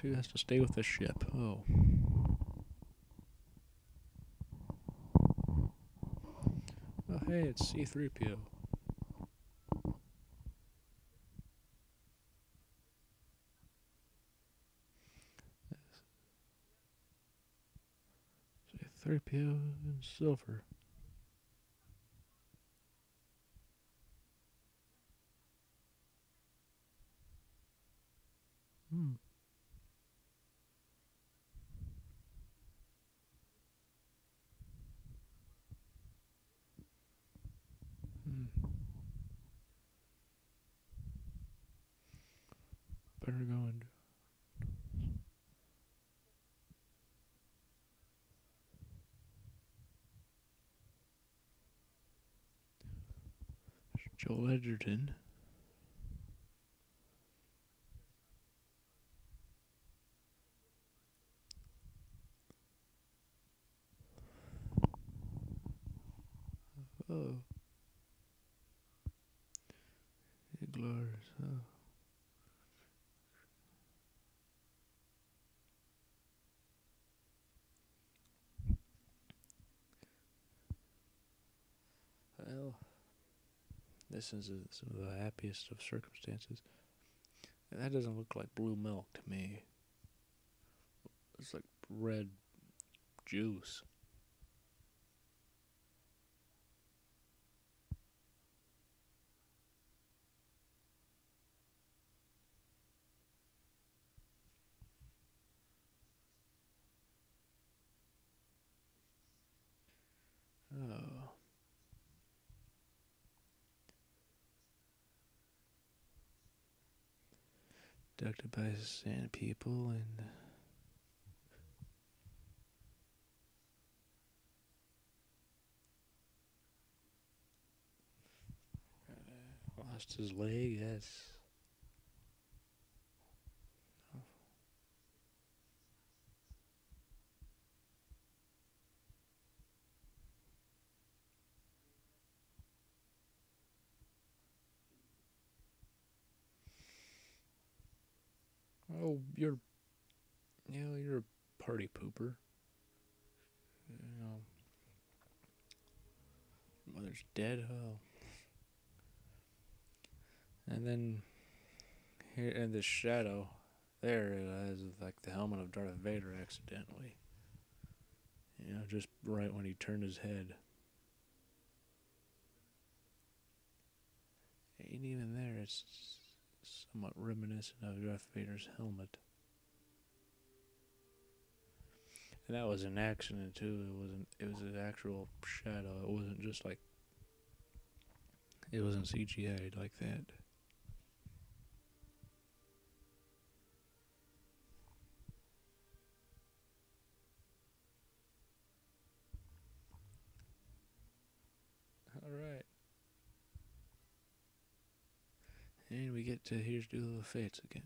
Speaker 1: R2 has to stay with the ship. Oh. Oh, hey, it's C-3PO. C-3PO in silver. Hmm. Hmm. Better go and Joel Edgerton. Oh. Glorious. Oh. Well, this is some of the happiest of circumstances. And that doesn't look like blue milk to me. It's like red juice. Oh. Abducted by sand people and lost his leg, yes. Oh, you're a party pooper. You know, mother's dead. Oh. And then here in this shadow, there it has like the helmet of Darth Vader accidentally. You know, just right when he turned his head. Ain't even there. It's somewhat reminiscent of Darth Vader's helmet. And that was an accident too. It was an actual shadow. It wasn't just like it wasn't CGI'd like that. Alright. And we get to Here's Duel of Fates again.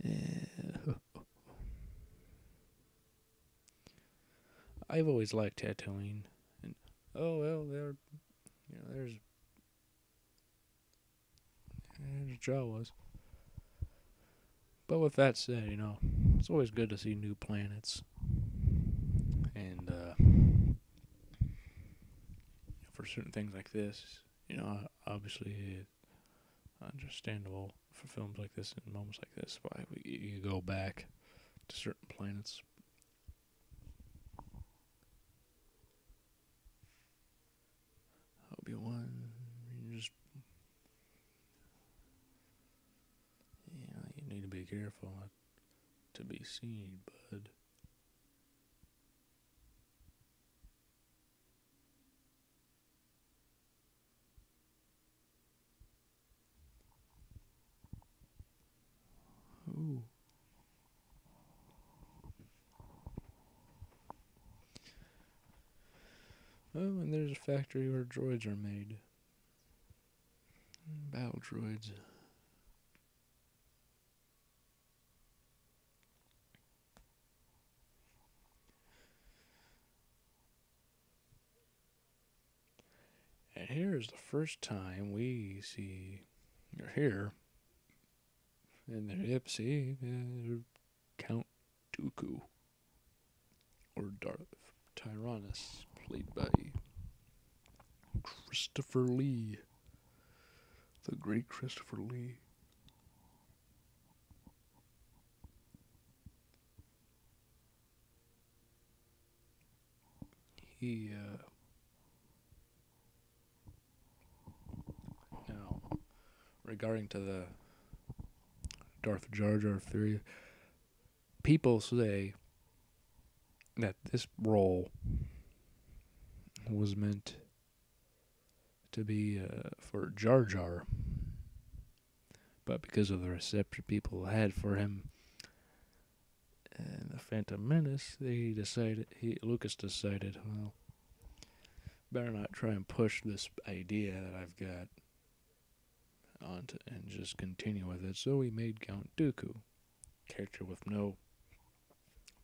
Speaker 1: Yeah. I've always liked Tatooine. And oh well, there's Jawas. But with that said, it's always good to see new planets. And for certain things like this, obviously it's understandable for films like this and moments like this why you go back to certain planets. Obi-Wan, you just, you need to be careful not to be seen, bud. Ooh. Oh, and there's a factory where droids are made. Battle droids. And here's the first time we see, or hear, in the see, Count Dooku, or Darth Tyrannus, played by Christopher Lee. The great Christopher Lee. He, now, regarding to the Darth Jar Jar theory, people say that this role was meant to be for Jar Jar, but because of the reception people had for him and the Phantom Menace, Lucas decided, well, better not try and push this idea that I've got onto and just continue with it. So he made Count Dooku, character with no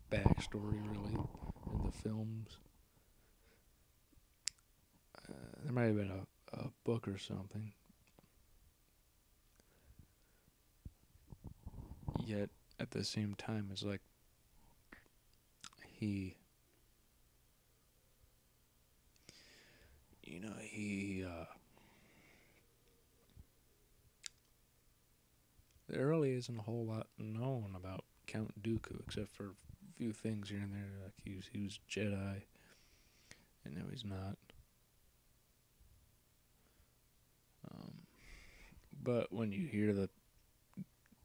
Speaker 1: backstory really in the films. There might have been a book or something. Yet at the same time, it's like he there really isn't a whole lot known about Count Dooku except for a few things here and there, like he was Jedi, and no, he's not. But when you hear the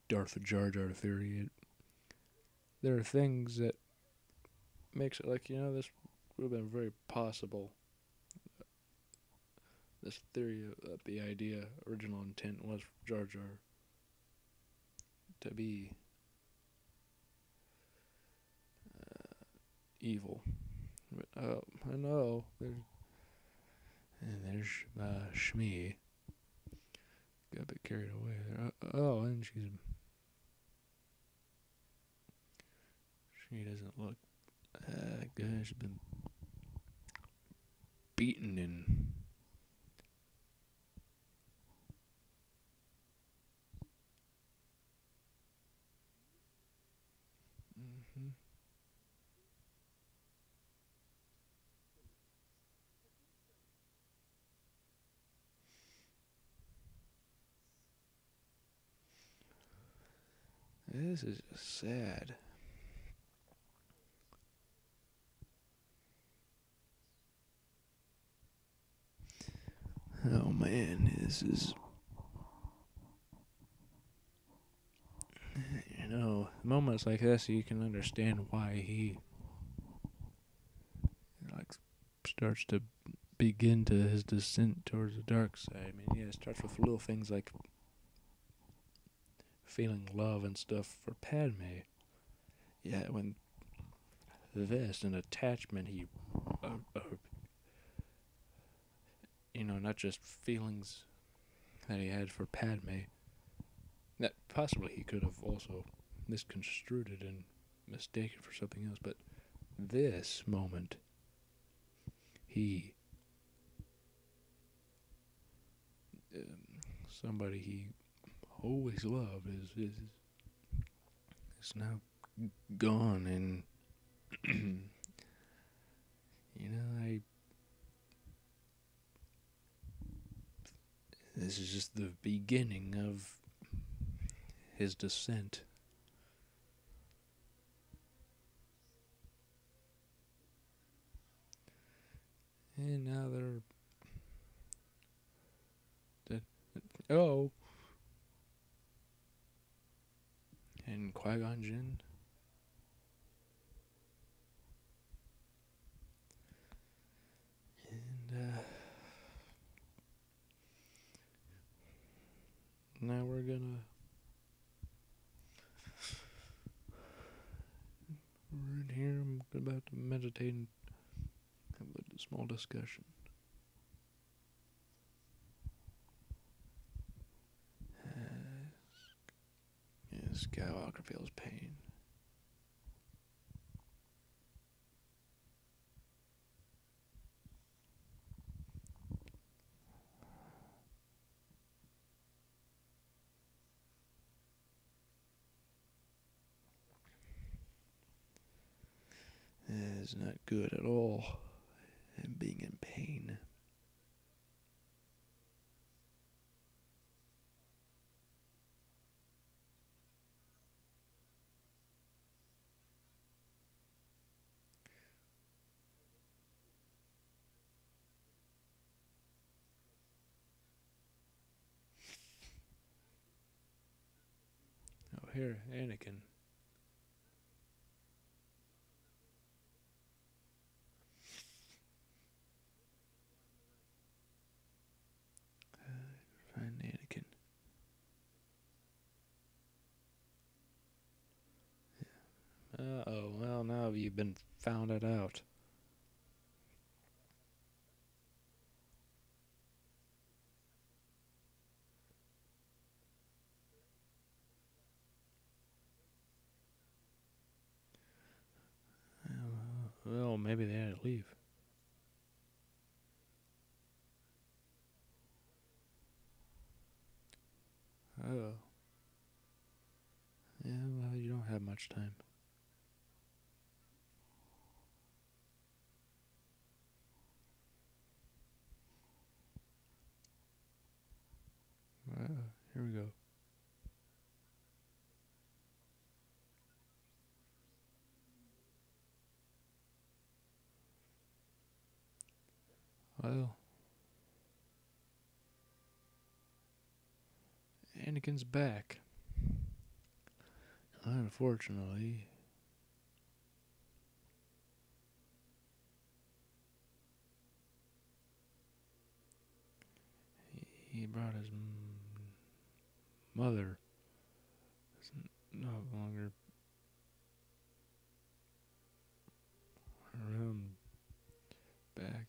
Speaker 1: Darth Jar Jar theory, there are things that makes it like, this would have been very possible. This theory that the idea, original intent was for Jar Jar to be evil. But, I know. There's Shmi. Got a bit carried away there. And she doesn't look good. She's been beaten and this is just sad. Oh man, this is, moments like this you can understand why he starts to begin to his descent towards the dark side. I mean, it starts with little things like feeling love and stuff for Padme. Yeah, when this an attachment, he, not just feelings that he had for Padme, that possibly he could have also misconstrued it and mistaken for something else, but this moment, somebody he always loved is now gone, and This is just the beginning of his descent. And now they're... Oh! And Qui-Gon Jinn. And, now we're gonna... We're in here, I'm about to meditate and have a small discussion. Skywalker feels pain. It is not good at all. And being in pain. Oh, here, Anakin. Find Anakin. Uh-oh, well, now you've been found it out. Well, maybe they had to leave. Oh. Yeah, well, you don't have much time. Here we go. Well, Anakin's back. Unfortunately. He brought his mother. Is no longer around back.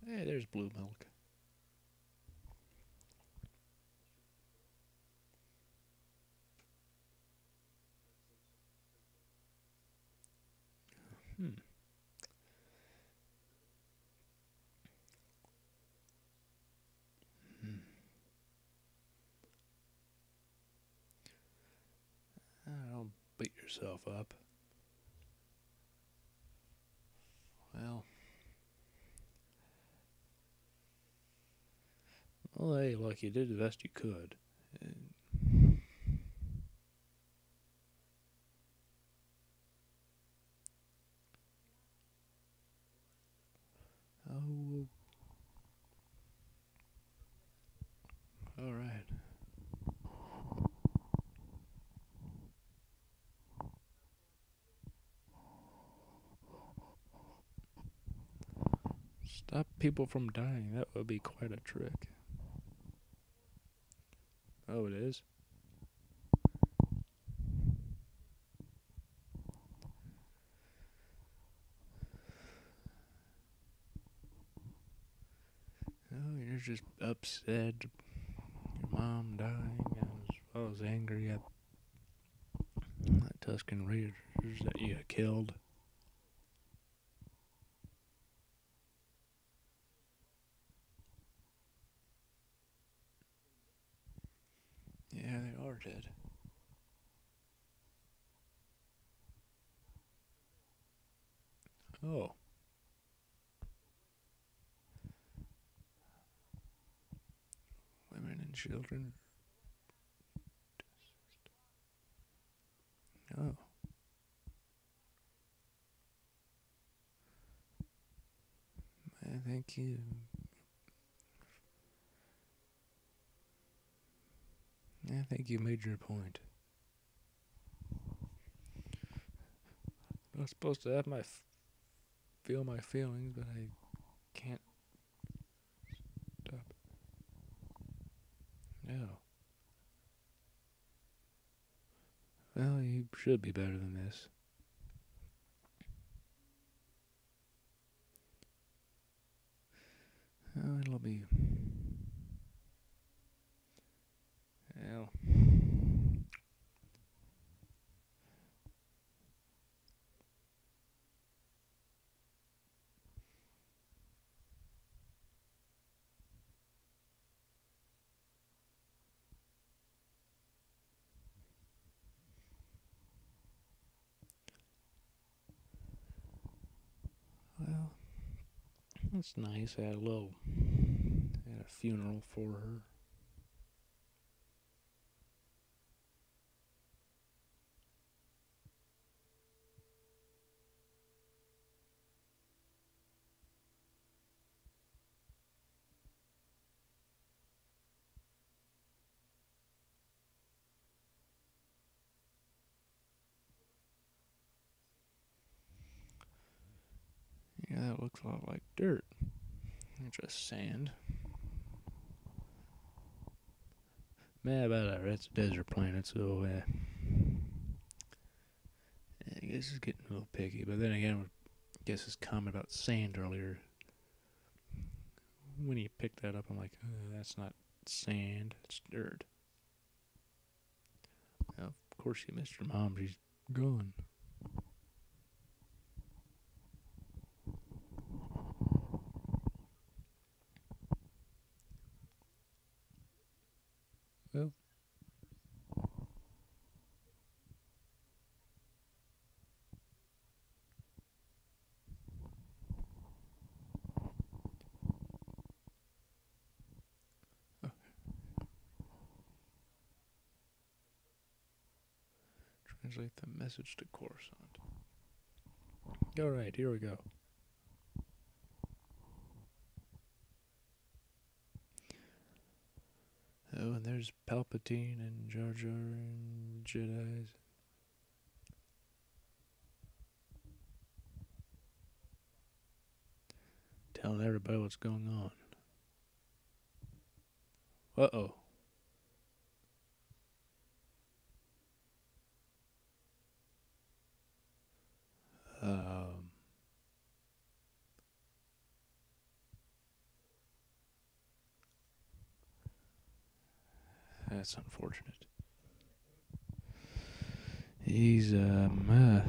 Speaker 1: Hey, there's blue milk. Hmm. Don't beat yourself up. Well, hey, look, you did the best you could. Oh, all right. Stop people from dying. That would be quite a trick. Oh, it is? Oh, you're just upset. Your mom dying, as well as angry at the Tusken Raiders that you killed. Yeah, they are dead. Oh. Women and children. Oh. I think you. I think you made your point. I'm supposed to have feel my feelings, but I can't stop. No. Well, you should be better than this. Oh, it'll be. Well. Well, that's nice. I had a funeral for her. Yeah, that looks a lot like dirt. It's just sand. Man, about it's a desert planet, so I guess it's getting a little picky. But then again, I guess his comment about sand earlier, when he picked that up, I'm like, that's not sand, it's dirt. Well, of course, you missed your mom. She's gone. Well, oh, translate the message to Coruscant. All right, here we go. Oh, and there's Palpatine and Jar Jar and Jedi's. Telling everybody what's going on. Uh-oh. Um, that's unfortunate. He's, kidnapped.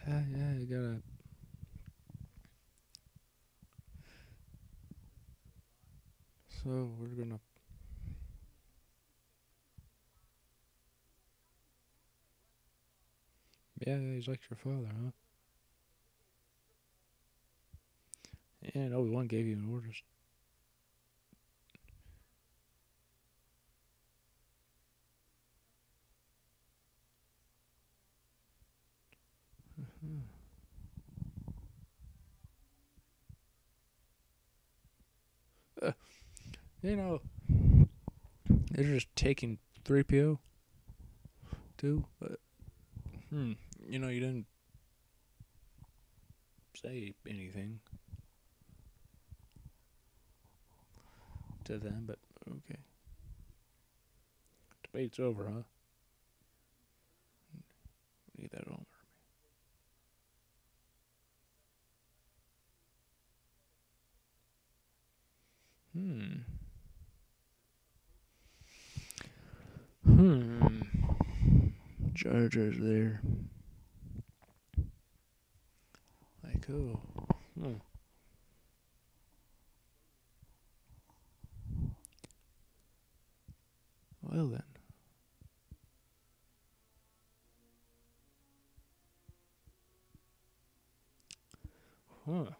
Speaker 1: Yeah, you gotta. So, we're gonna. Yeah, he's like your father, huh? Yeah, and Obi-Wan gave you orders. Hmm. Uh, you know, they're just taking 3PO, too. But, you didn't say anything to them, but okay. Debate's over, huh? Leave that over. Hmm. Hmm. Jar Jar's there. Cool. Hmm. Well then. Huh.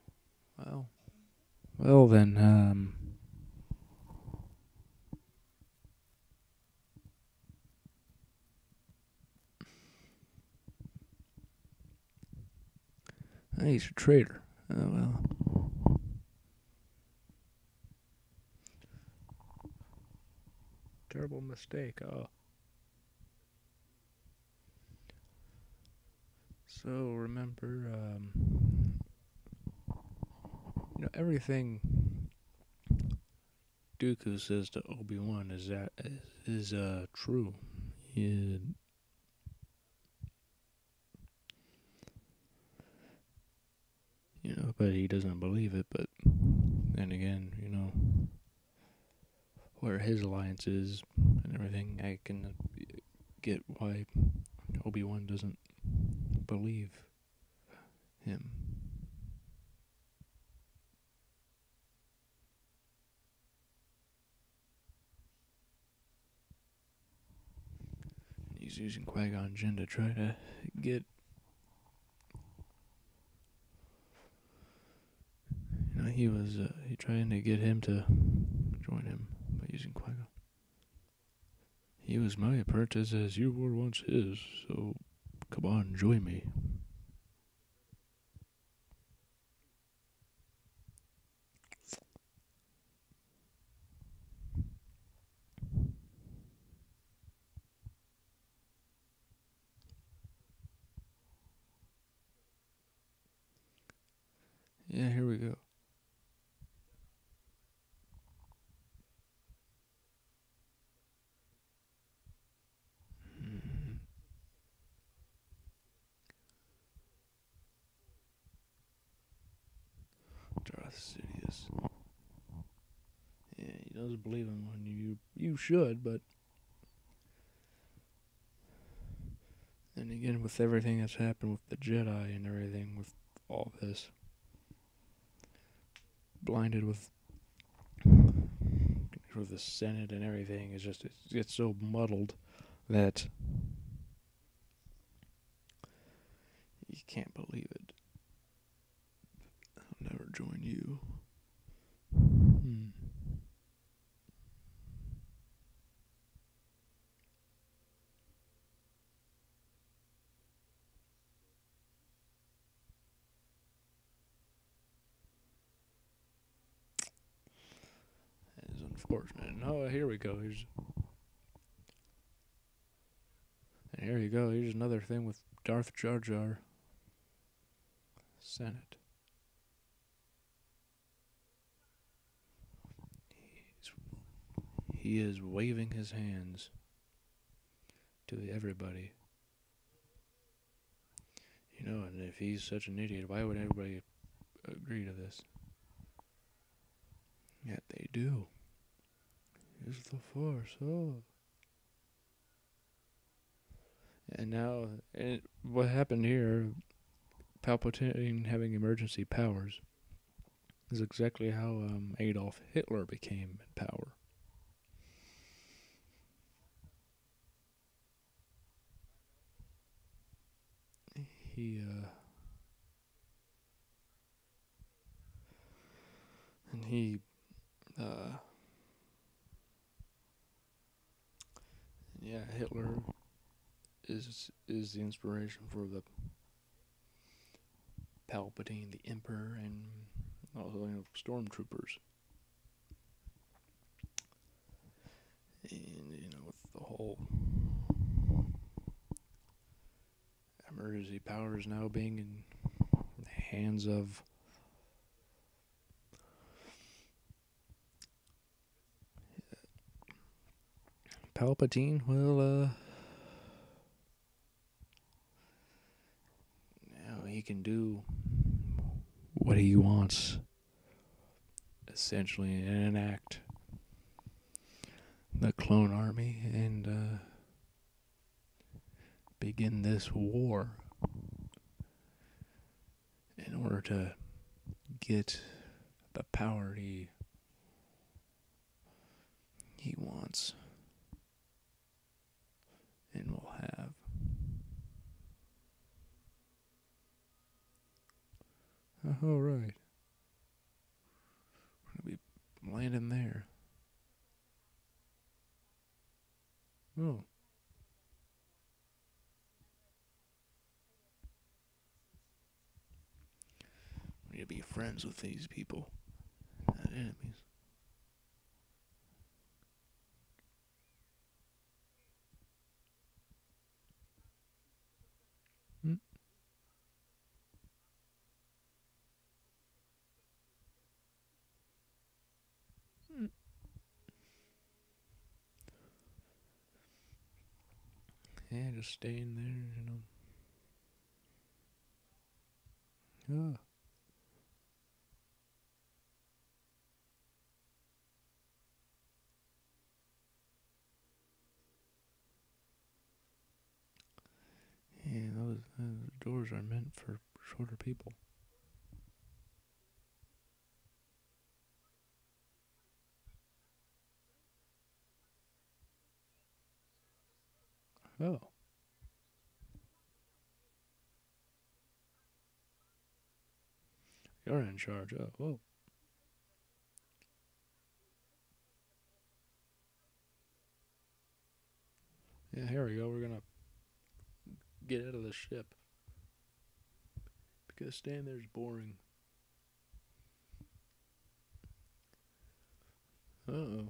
Speaker 1: Well. Well then, he's a traitor. Oh well. Terrible mistake. Oh. So remember, everything Dooku says to Obi-Wan is true. He, but he doesn't believe it. But then again, where his alliance is and everything, I can get why Obi-Wan doesn't believe him. He's using Qui-Gon Jinn to try to get, he trying to get him to join him by using Qui-Gon. He was my apprentice as you were once his, so come on, join me. Yeah, here we go. Darth Sidious. Yeah, he does believe him when you should, but then again, with everything that's happened with the Jedi and everything, with all this, blinded with the Senate and everything, it gets so muddled that you can't believe it. I'll never join you. That is unfortunate. No, here we go. Here you go. Here's another thing with Darth Jar Jar. Senate. He is waving his hands to everybody. And if he's such an idiot, why would everybody agree to this? Yet they do. Use the Force. Oh. And now, what happened here, Palpatine having emergency powers, is exactly how Adolf Hitler became in power. He, and he, yeah, Hitler is the inspiration for the Palpatine, the Emperor, and also stormtroopers. And with the whole emergency powers now being in the hands of Palpatine, well, now he can do what he wants, essentially, and enact the clone army and begin this war in order order to get the power he wants and will have. Oh, right. We're going to be landing there. Oh. We need to be friends with these people, not enemies. Hmm. Yeah, just staying there, Oh. Yeah, those doors are meant for shorter people. Oh. You're in charge. Oh, whoa. Yeah, here we go. We're gonna get out of the ship. Because staying there's boring. Uh-oh.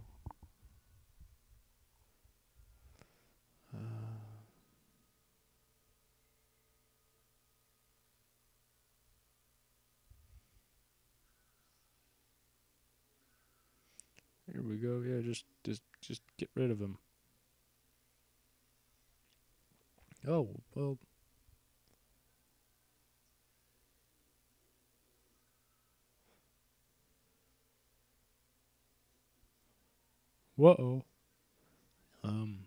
Speaker 1: Here we go. Yeah, just get rid of him. Oh, well. Whoa. Um.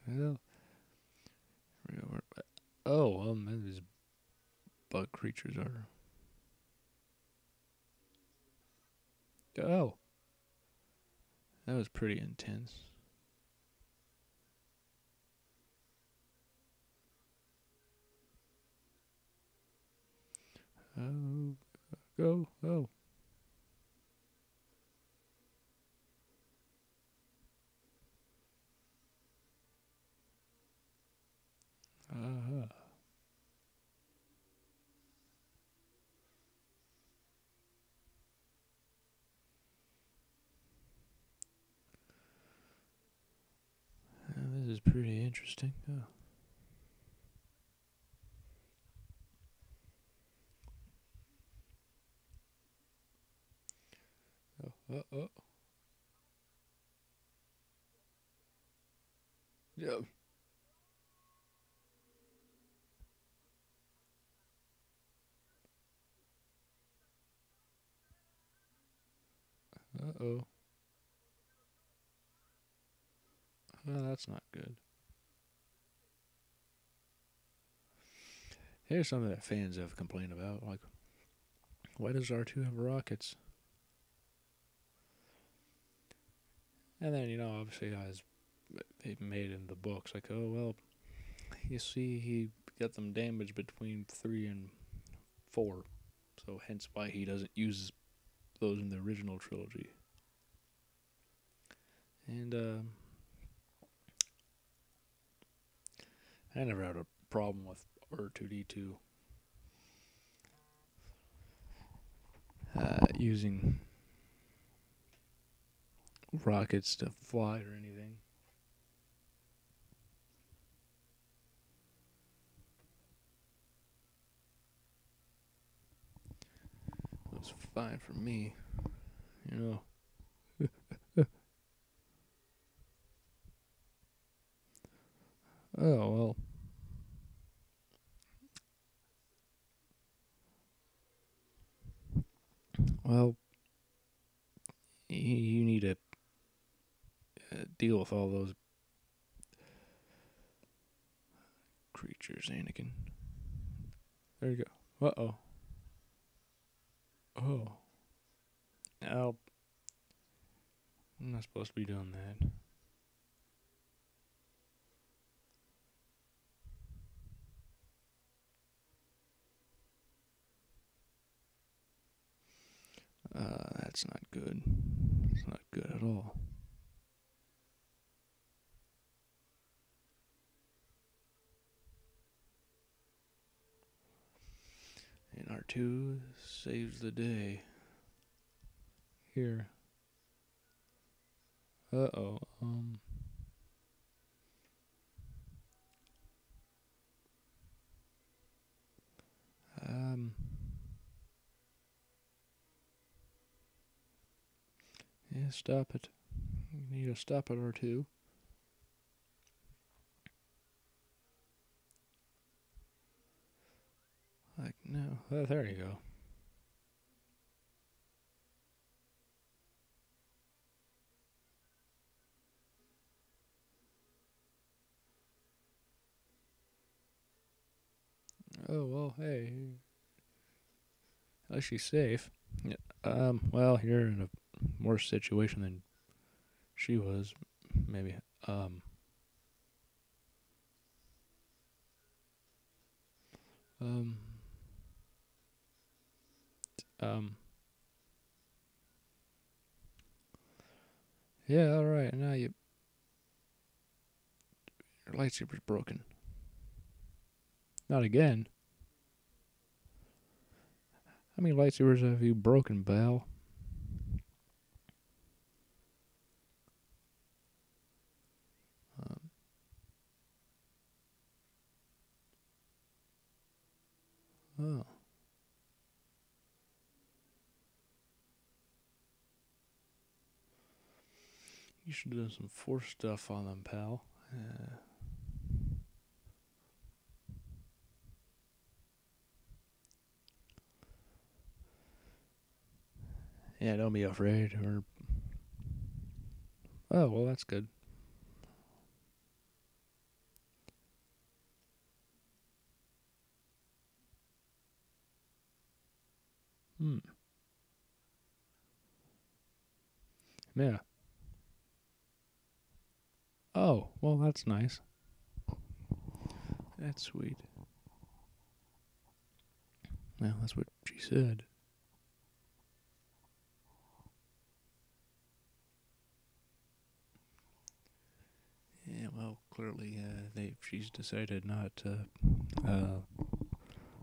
Speaker 1: Well, oh, well, these bug creatures are. Oh, that was pretty intense. Oh, go. Oh. Uh-huh. This is pretty interesting. Oh. Yeah. Uh-oh. Well, that's not good. Here's something that fans have complained about. Like, why does R2 have rockets? And then, obviously, as they made in the books, like, oh, well, you see, he got them damaged between 3 and 4. So, hence why he doesn't use those in the original trilogy. And, I never had a problem with R2D2 using rockets to fly or anything. It was fine for me, you know. Oh, well. Well, you need to deal with all those creatures, Anakin. There you go. Uh-oh. Oh. Oh. I'm not supposed to be doing that. That's not good. It's not good at all. And R2 saves the day. Here. Uh-oh. Yeah, stop it. You need to stop it, R2. Like, no. Oh, there you go. Oh, well, hey. At least she's safe. Yeah. Well, you're in a worse situation than she was. Maybe. Um. Yeah, alright. Now your lightsaber's broken. Not again. How many lightsabers have you broken, Belle? Oh. You should do some force stuff on them, pal. Yeah, don't be afraid. Or oh, well, that's good. Yeah. Oh, well, that's nice. That's sweet. Well, that's what she said. Yeah, well, clearly, she's decided not to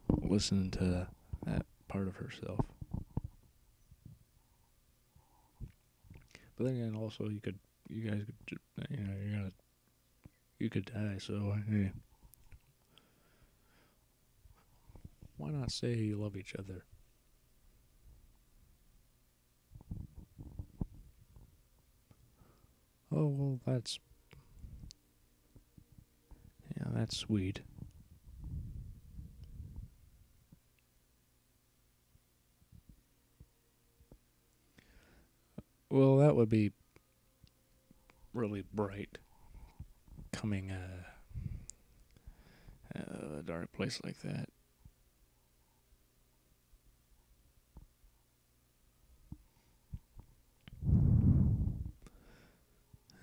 Speaker 1: listen to that part of herself. But then again, also, you guys could, you could die, so, hey. Why not say you love each other? Oh, well, that's sweet. Well, that would be really bright coming a dark place like that.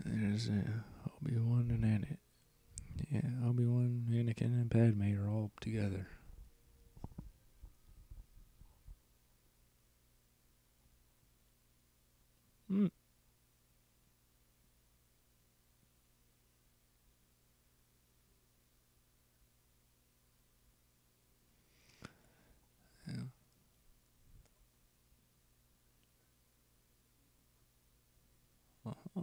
Speaker 1: There's Obi-Wan and Anakin. Yeah, Obi-Wan, Anakin, and Padme are all together. Hmm. Yeah. Uh-huh.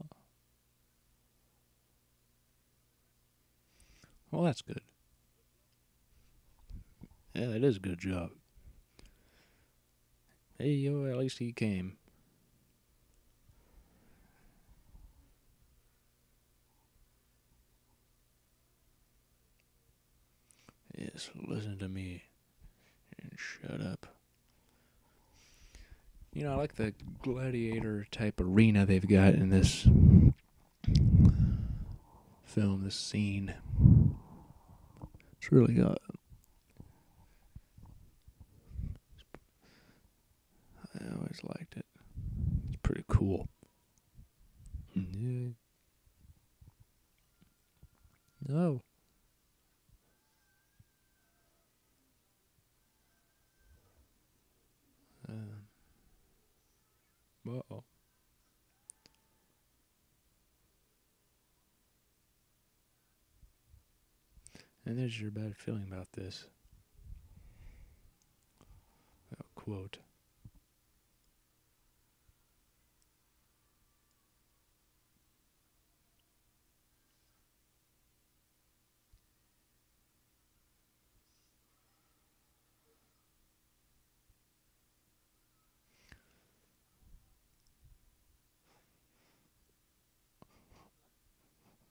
Speaker 1: Well, that's good. Yeah, that is a good job. Hey, yo, at least he came. Yes, listen to me and shut up. You know, I like the gladiator type arena they've got in this film, this scene. It's really I always liked it. It's pretty cool. Yeah. No. Uh-oh. And there's your bad feeling about this. Quote.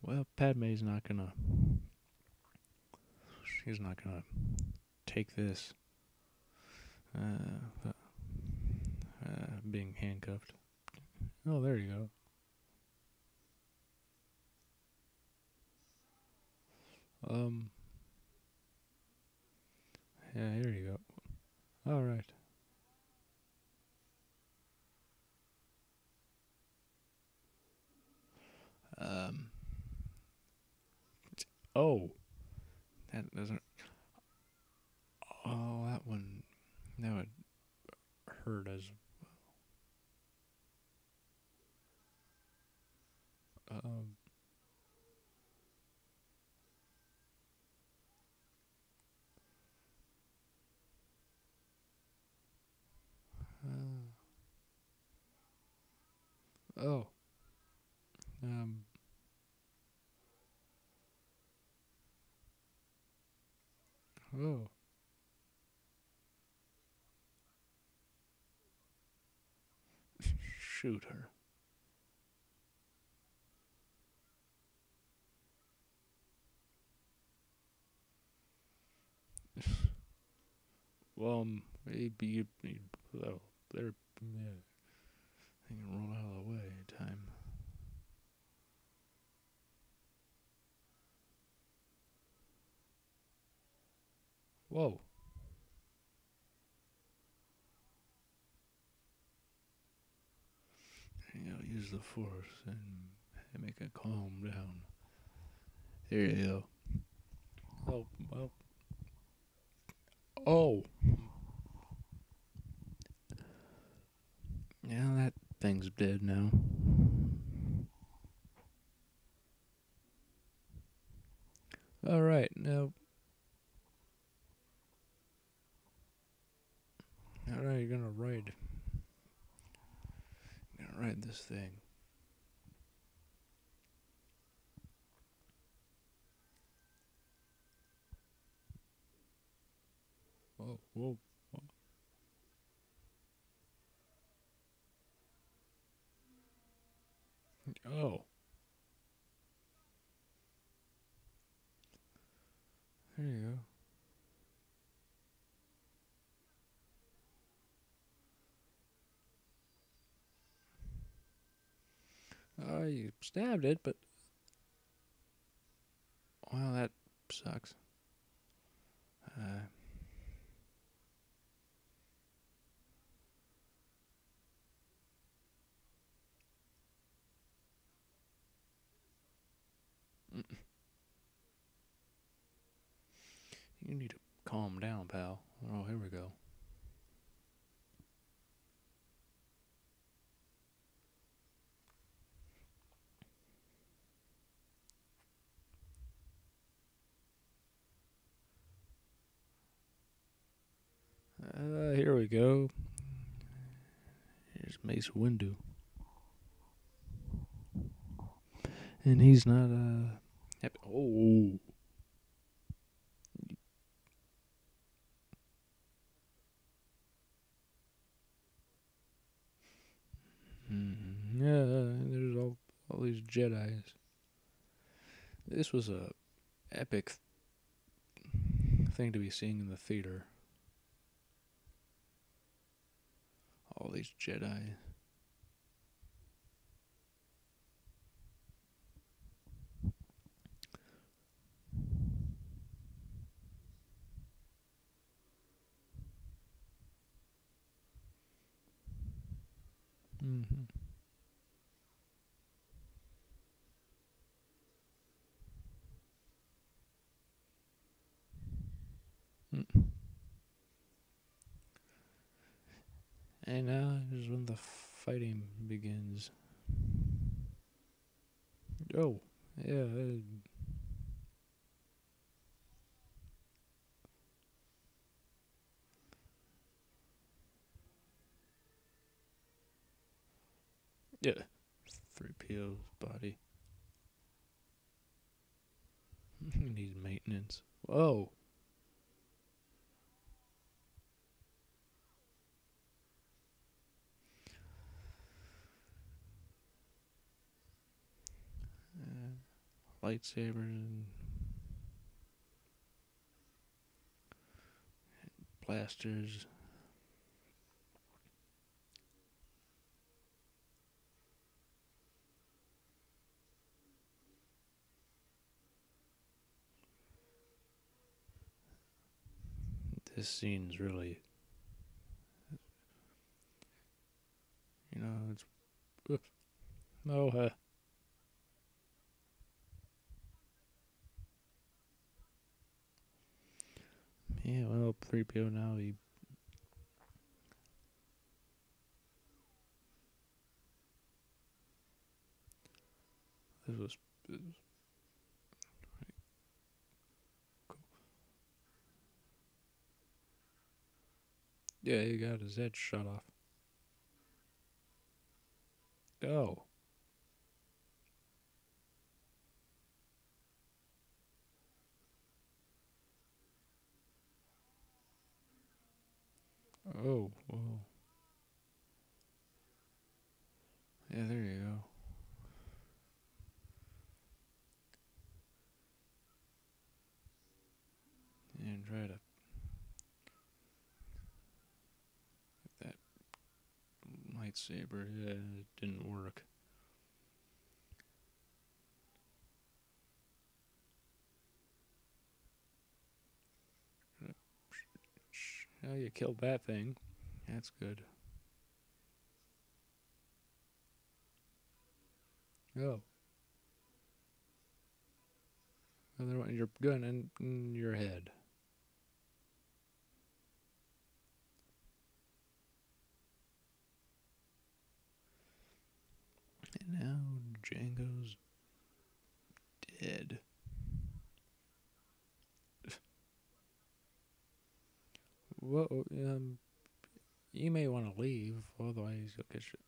Speaker 1: Well, Padme's not gonna. She's not gonna take this. Being handcuffed. Oh, there you go. Yeah, here you go. All right. Um. Oh, that doesn't. Oh, that one. That would hurt as. Um. Oh. Um. Oh. Shoot her. Well, well, they're yeah. They can roll out of the way time. Whoa. Use the force and make it calm down. There you go. Oh, well. Oh. Yeah, that thing's dead now. All right, now. All right, you're gonna ride. You're gonna ride this thing. Whoa, whoa, whoa. Oh. There you go. Oh, you stabbed it, but well, that sucks. Uh, you need to calm down, pal. Oh, here we go. Here we go. Here's Mace Windu. And he's not, happy. Oh. Yeah, there's all these Jedis. This was a epic thing to be seeing in the theater. All these Jedi. Mm-hmm. Mm. And now is when the fighting begins. Oh, yeah. Yeah. 3PO's body. Needs maintenance. Whoa. Lightsabers and blasters. This scene's really, it's. Oh, yeah, well, 3PO now, this was cool. Yeah, he got his head shot off. Oh. Oh, whoa. Yeah, there you go. And try to get that lightsaber. Yeah, it didn't work. Oh, you killed that thing. That's good. Oh. Other one, your gun in your head. And now Django's dead. Whoa, you may want to leave, otherwise you'll get shit.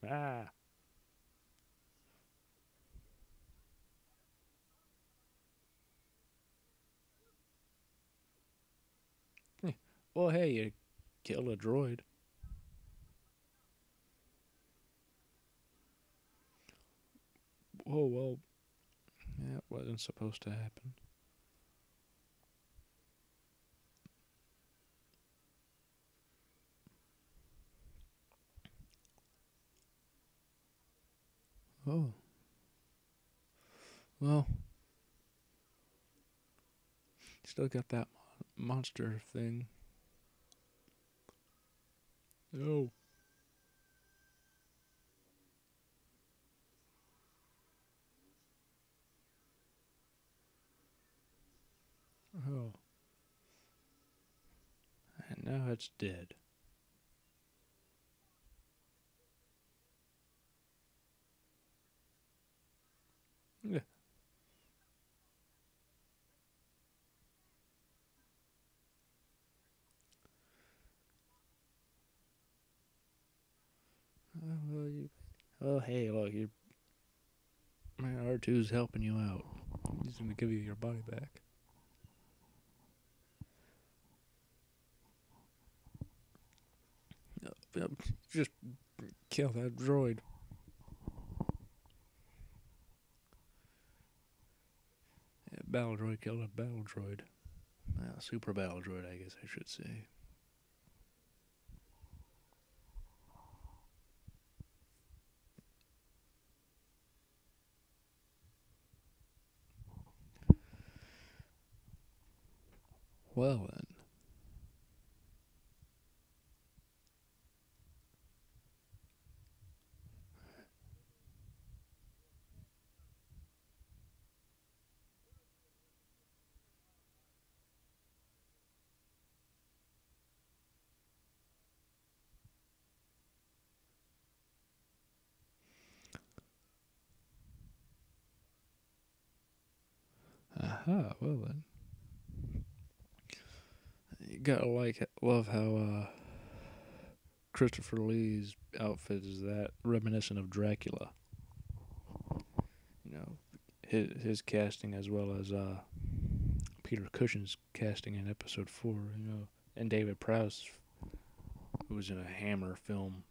Speaker 1: Ah. Well, hey, you killed a droid. Oh, well, that wasn't supposed to happen. Oh, well, still got that monster thing. Oh. Oh. And now it's dead. Yeah. Oh, well, oh, hey, look, my R2's helping you out. He's gonna give you your body back. Just kill that droid. Yeah, battle droid killed a battle droid. Super battle droid, I guess I should say. Well then. Aha, well then. You gotta love how Christopher Lee's outfit is that reminiscent of Dracula. You know, his casting as well as Peter Cushing's casting in episode 4. You know, and David Prowse, who was in a Hammer film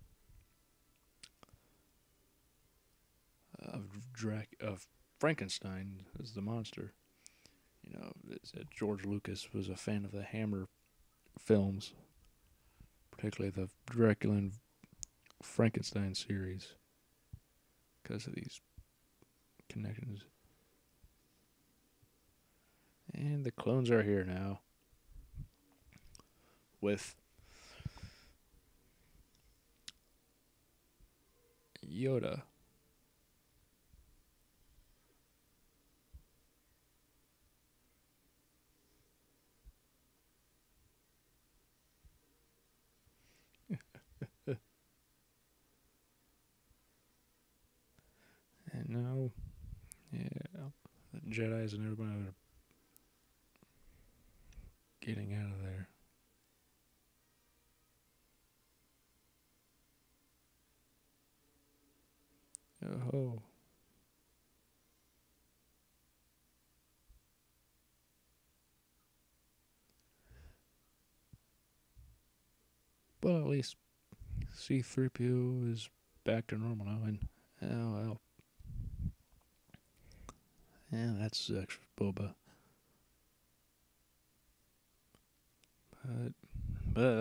Speaker 1: of Frankenstein as the monster. You know, it said George Lucas was a fan of the Hammer films, particularly the Dracula and Frankenstein series, because of these connections. And the clones are here now with Yoda. And now, yeah, the Jedi's and everybody are getting out of there. Oh. Well, at least C-3PO is back to normal now, and oh well. Yeah, that sucks for Boba. But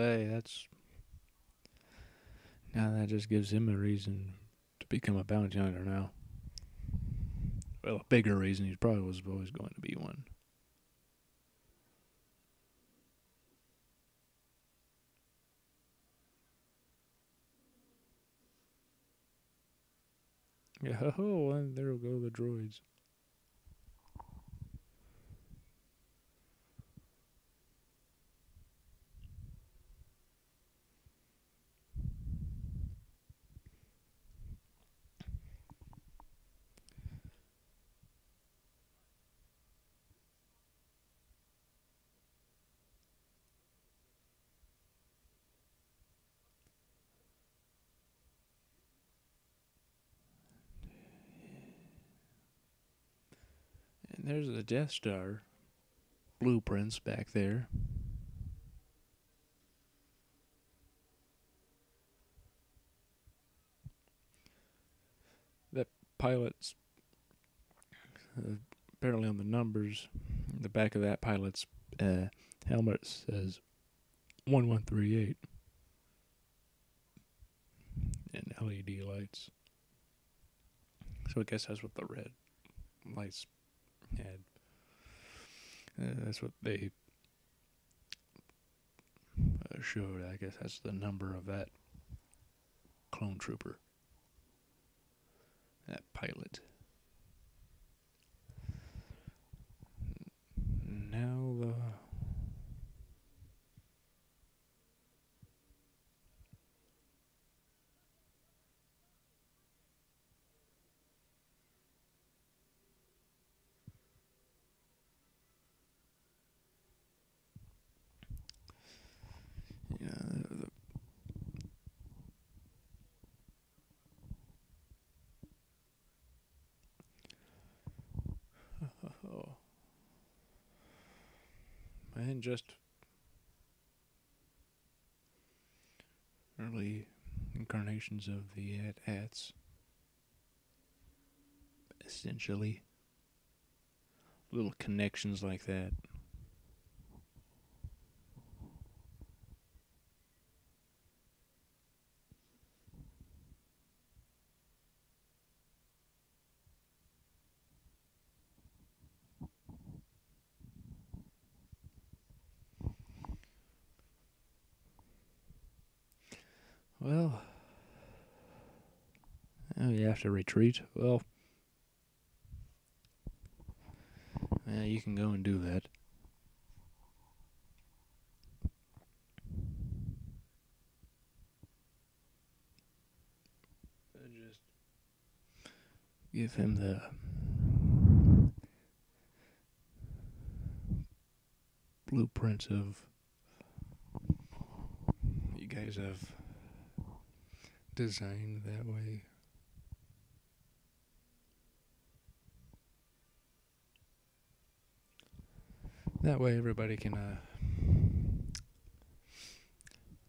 Speaker 1: hey, that just gives him a reason to become a bounty hunter now. Well, a bigger reason. He probably was always going to be one. Yeah, oh, and there go the droids. And there's the Death Star blueprints back there. That pilot's apparently on the numbers, the back of that pilot's helmet says 1138 and LED lights. So I guess that's what the red lights had. That's what they showed. I guess that's the number of that clone trooper, that pilot. Now the oh, and just early incarnations of the AT-ATs, essentially. Little connections like that. Well, you have to retreat. Well, yeah, you can go and do that. Just give him blueprints of you guys have designed that way. That way everybody can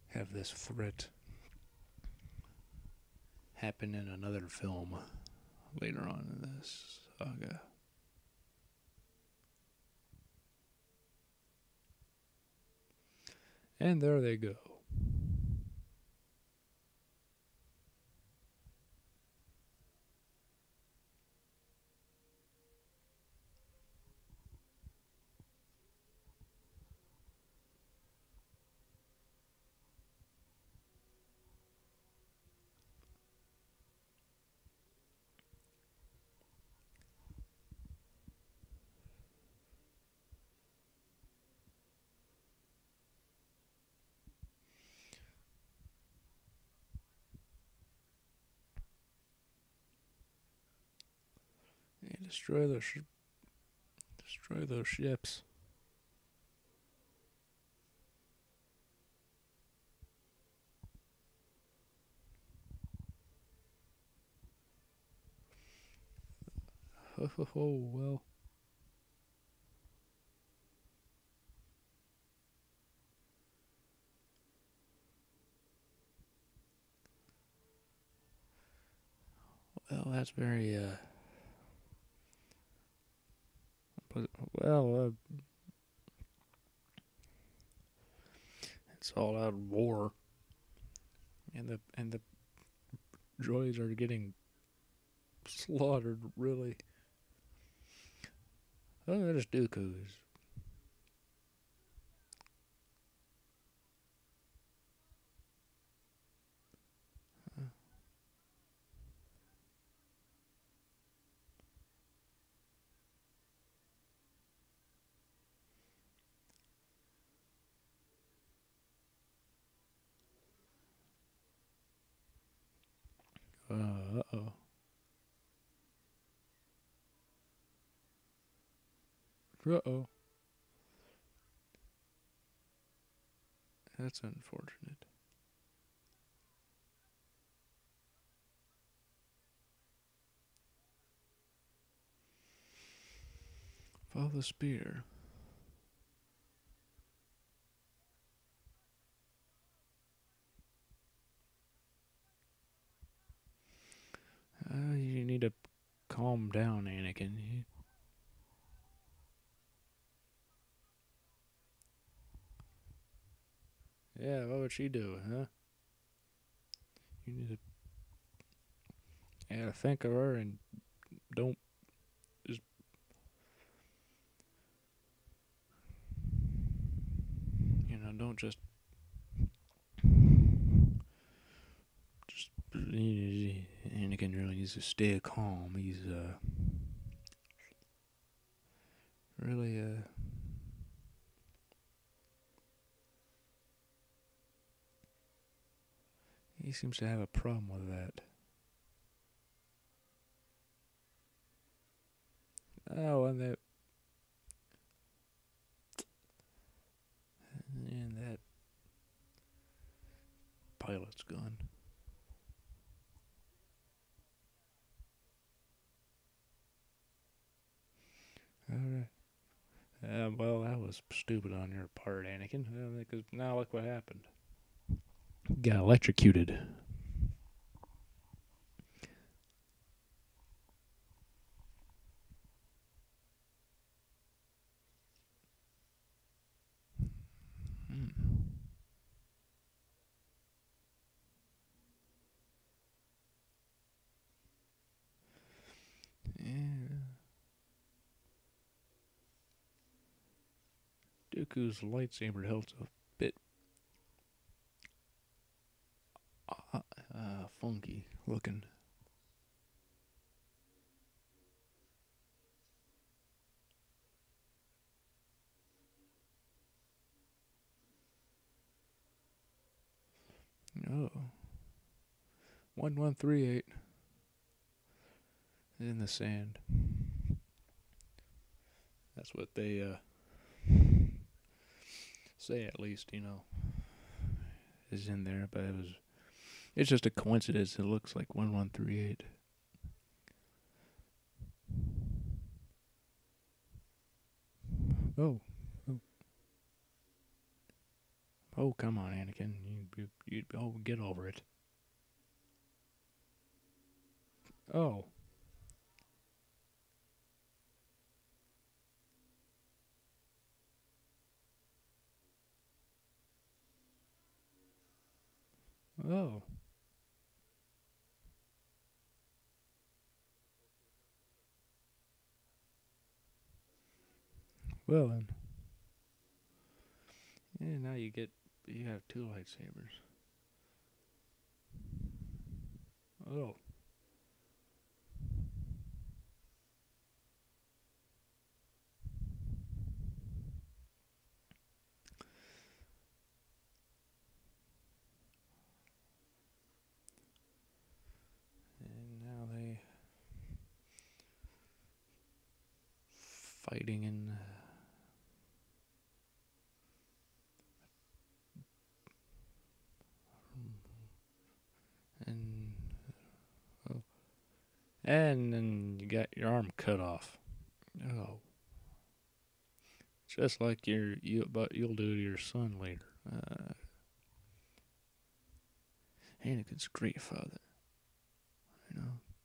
Speaker 1: have this threat happen in another film later on in this saga. And there they go. Yeah, destroy those ships. Oh, well. Well, that's very, well, it's all out war. And the droids are getting slaughtered, really. Oh, there's Dooku's. Uh-oh. Uh-oh. That's unfortunate. Follow the spear. You need to calm down, Anakin. Yeah, what would she do, huh? You need to think of her and don't just don't just Anakin really needs to stay calm. He's really he seems to have a problem with that. Oh, and that pilot's gone. Alright. Well, that was stupid on your part, Anakin. Because now look what happened. Got electrocuted. Yeah. Dooku's lightsaber hilt a bit funky looking. Oh. 1138 in the sand. That's what they say at least, is in there, but it's just a coincidence. It looks like 1138. Oh. Oh, come on, Anakin. You get over it. Oh. Oh. Well then. Yeah, now you have two lightsabers. Oh. And now they fighting in and oh, and then you got your arm cut off. Oh, just like but you'll do to your son later. Anakin's a great father.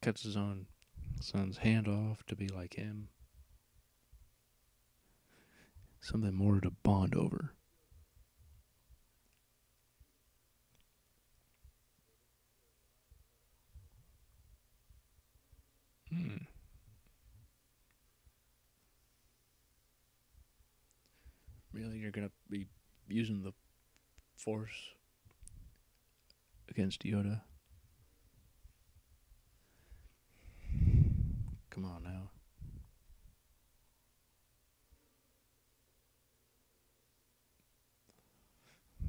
Speaker 1: Cuts his own son's hand off to be like him. Something more to bond over. Really, you're gonna be using the Force against Yoda? Come on now.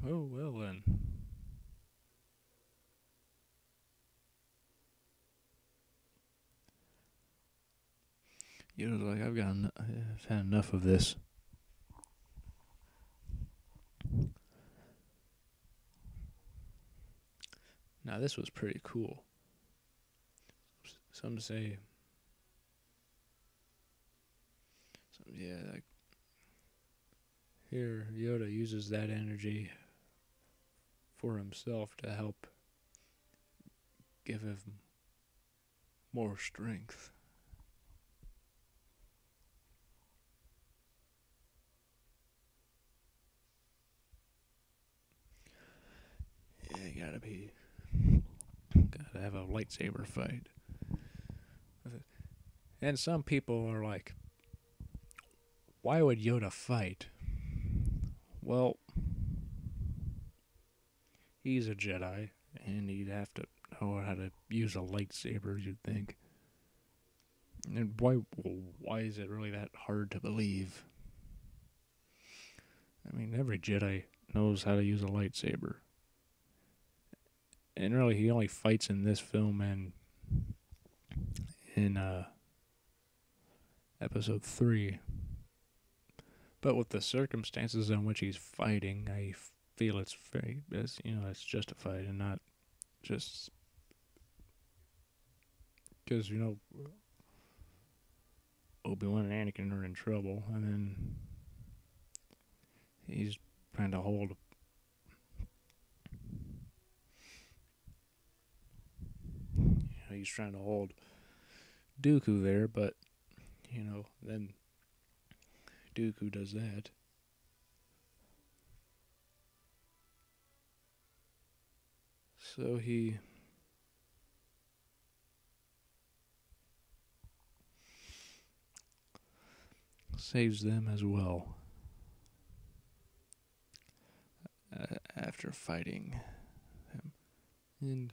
Speaker 1: Oh, well then. Yoda's like, I've had enough of this. Now this was pretty cool. Some say, like here Yoda uses that energy for himself to help give him more strength. Yeah, gotta have a lightsaber fight. And some people are like, why would Yoda fight? Well, he's a Jedi, and he'd have to know how to use a lightsaber, you'd think. And why is it really that hard to believe? I mean, every Jedi knows how to use a lightsaber. And really, he only fights in this film and in episode 3. But with the circumstances in which he's fighting, I feel it's it's justified and not just because, Obi-Wan and Anakin are in trouble, and then he's trying to hold Dooku there, but then Dooku does that. So he saves them as well after fighting him.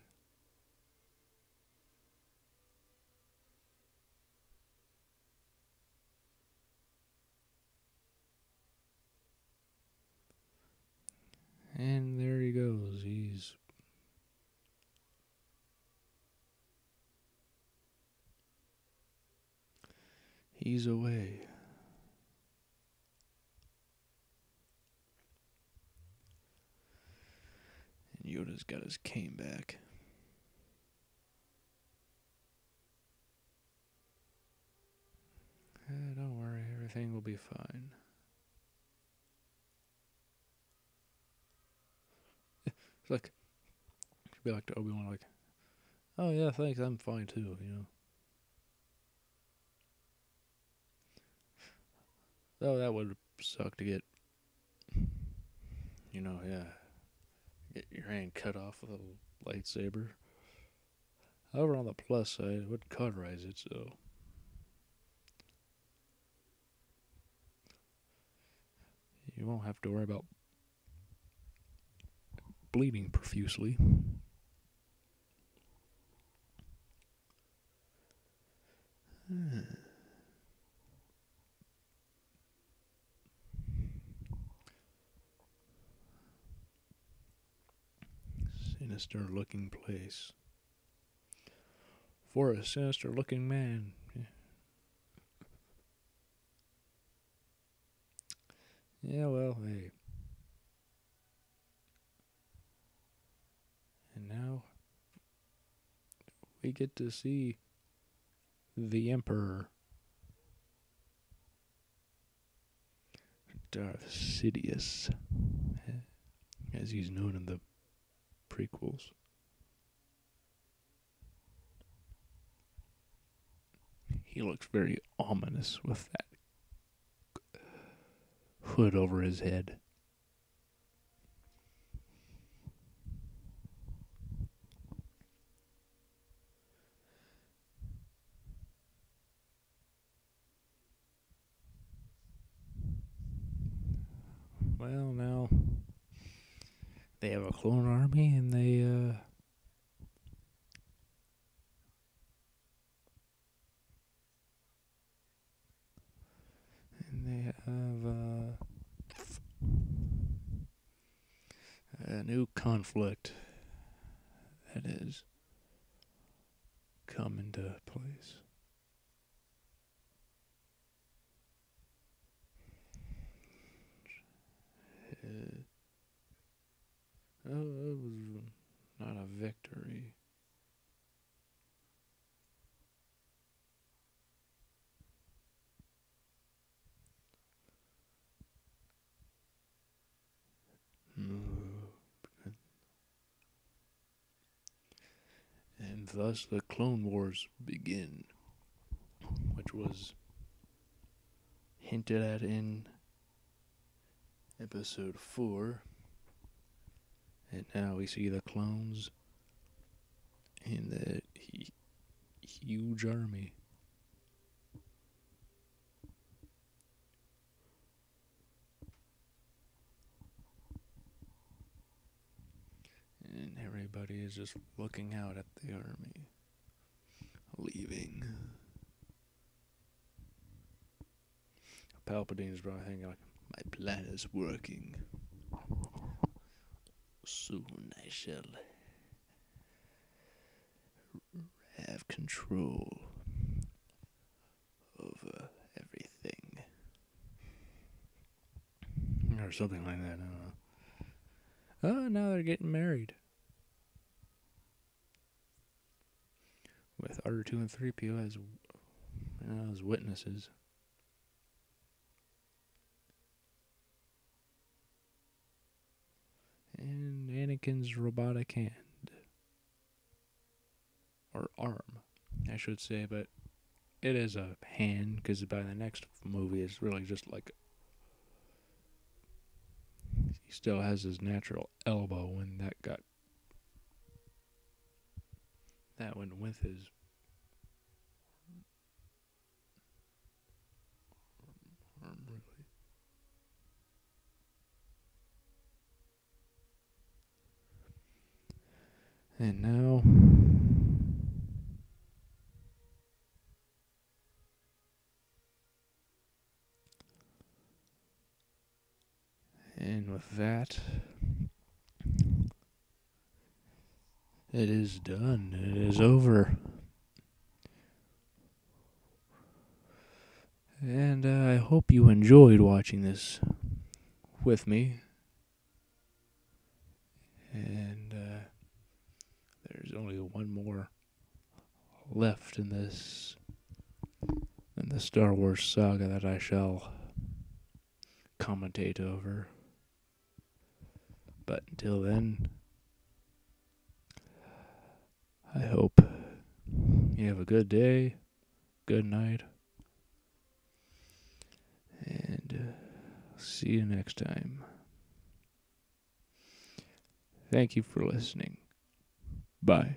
Speaker 1: And there he goes. He's away. Yoda's got his cane back. Don't worry, everything will be fine. It's like, be like to Obi-Wan, like, oh yeah, thanks, I'm fine too, you know. Oh, that would suck to get, you know, get your hand cut off with a lightsaber. However, on the plus side, it would cauterize it, so you won't have to worry about bleeding profusely. Sinister looking place. For a sinister looking man. Yeah, well, hey. And now we get to see the Emperor, Darth Sidious, as he's known in the prequels. He looks very ominous with that hood over his head. Well, now they have a clone army, and they have a new conflict that has come into place. It was not a victory. And thus the Clone Wars begin, which was hinted at in Episode 4. And now we see the clones in the huge army. And everybody is just looking out at the army, leaving. Palpatine's probably thinking, like, my plan is working. Soon I shall have control over everything. Or something like that, I don't know. Oh, now they're getting married. With R2 and 3PO as witnesses. And Anakin's robotic hand. Or arm, I should say, but it is a hand, because by the next movie it's really just like he still has his natural elbow, and that went with his arm, really. And now and with that, it is done. It is over. And I hope you enjoyed watching this with me. And there's only one more left in the Star Wars saga that I shall commentate over. But until then, I hope you have a good day, good night, and see you next time. Thank you for listening. Bye.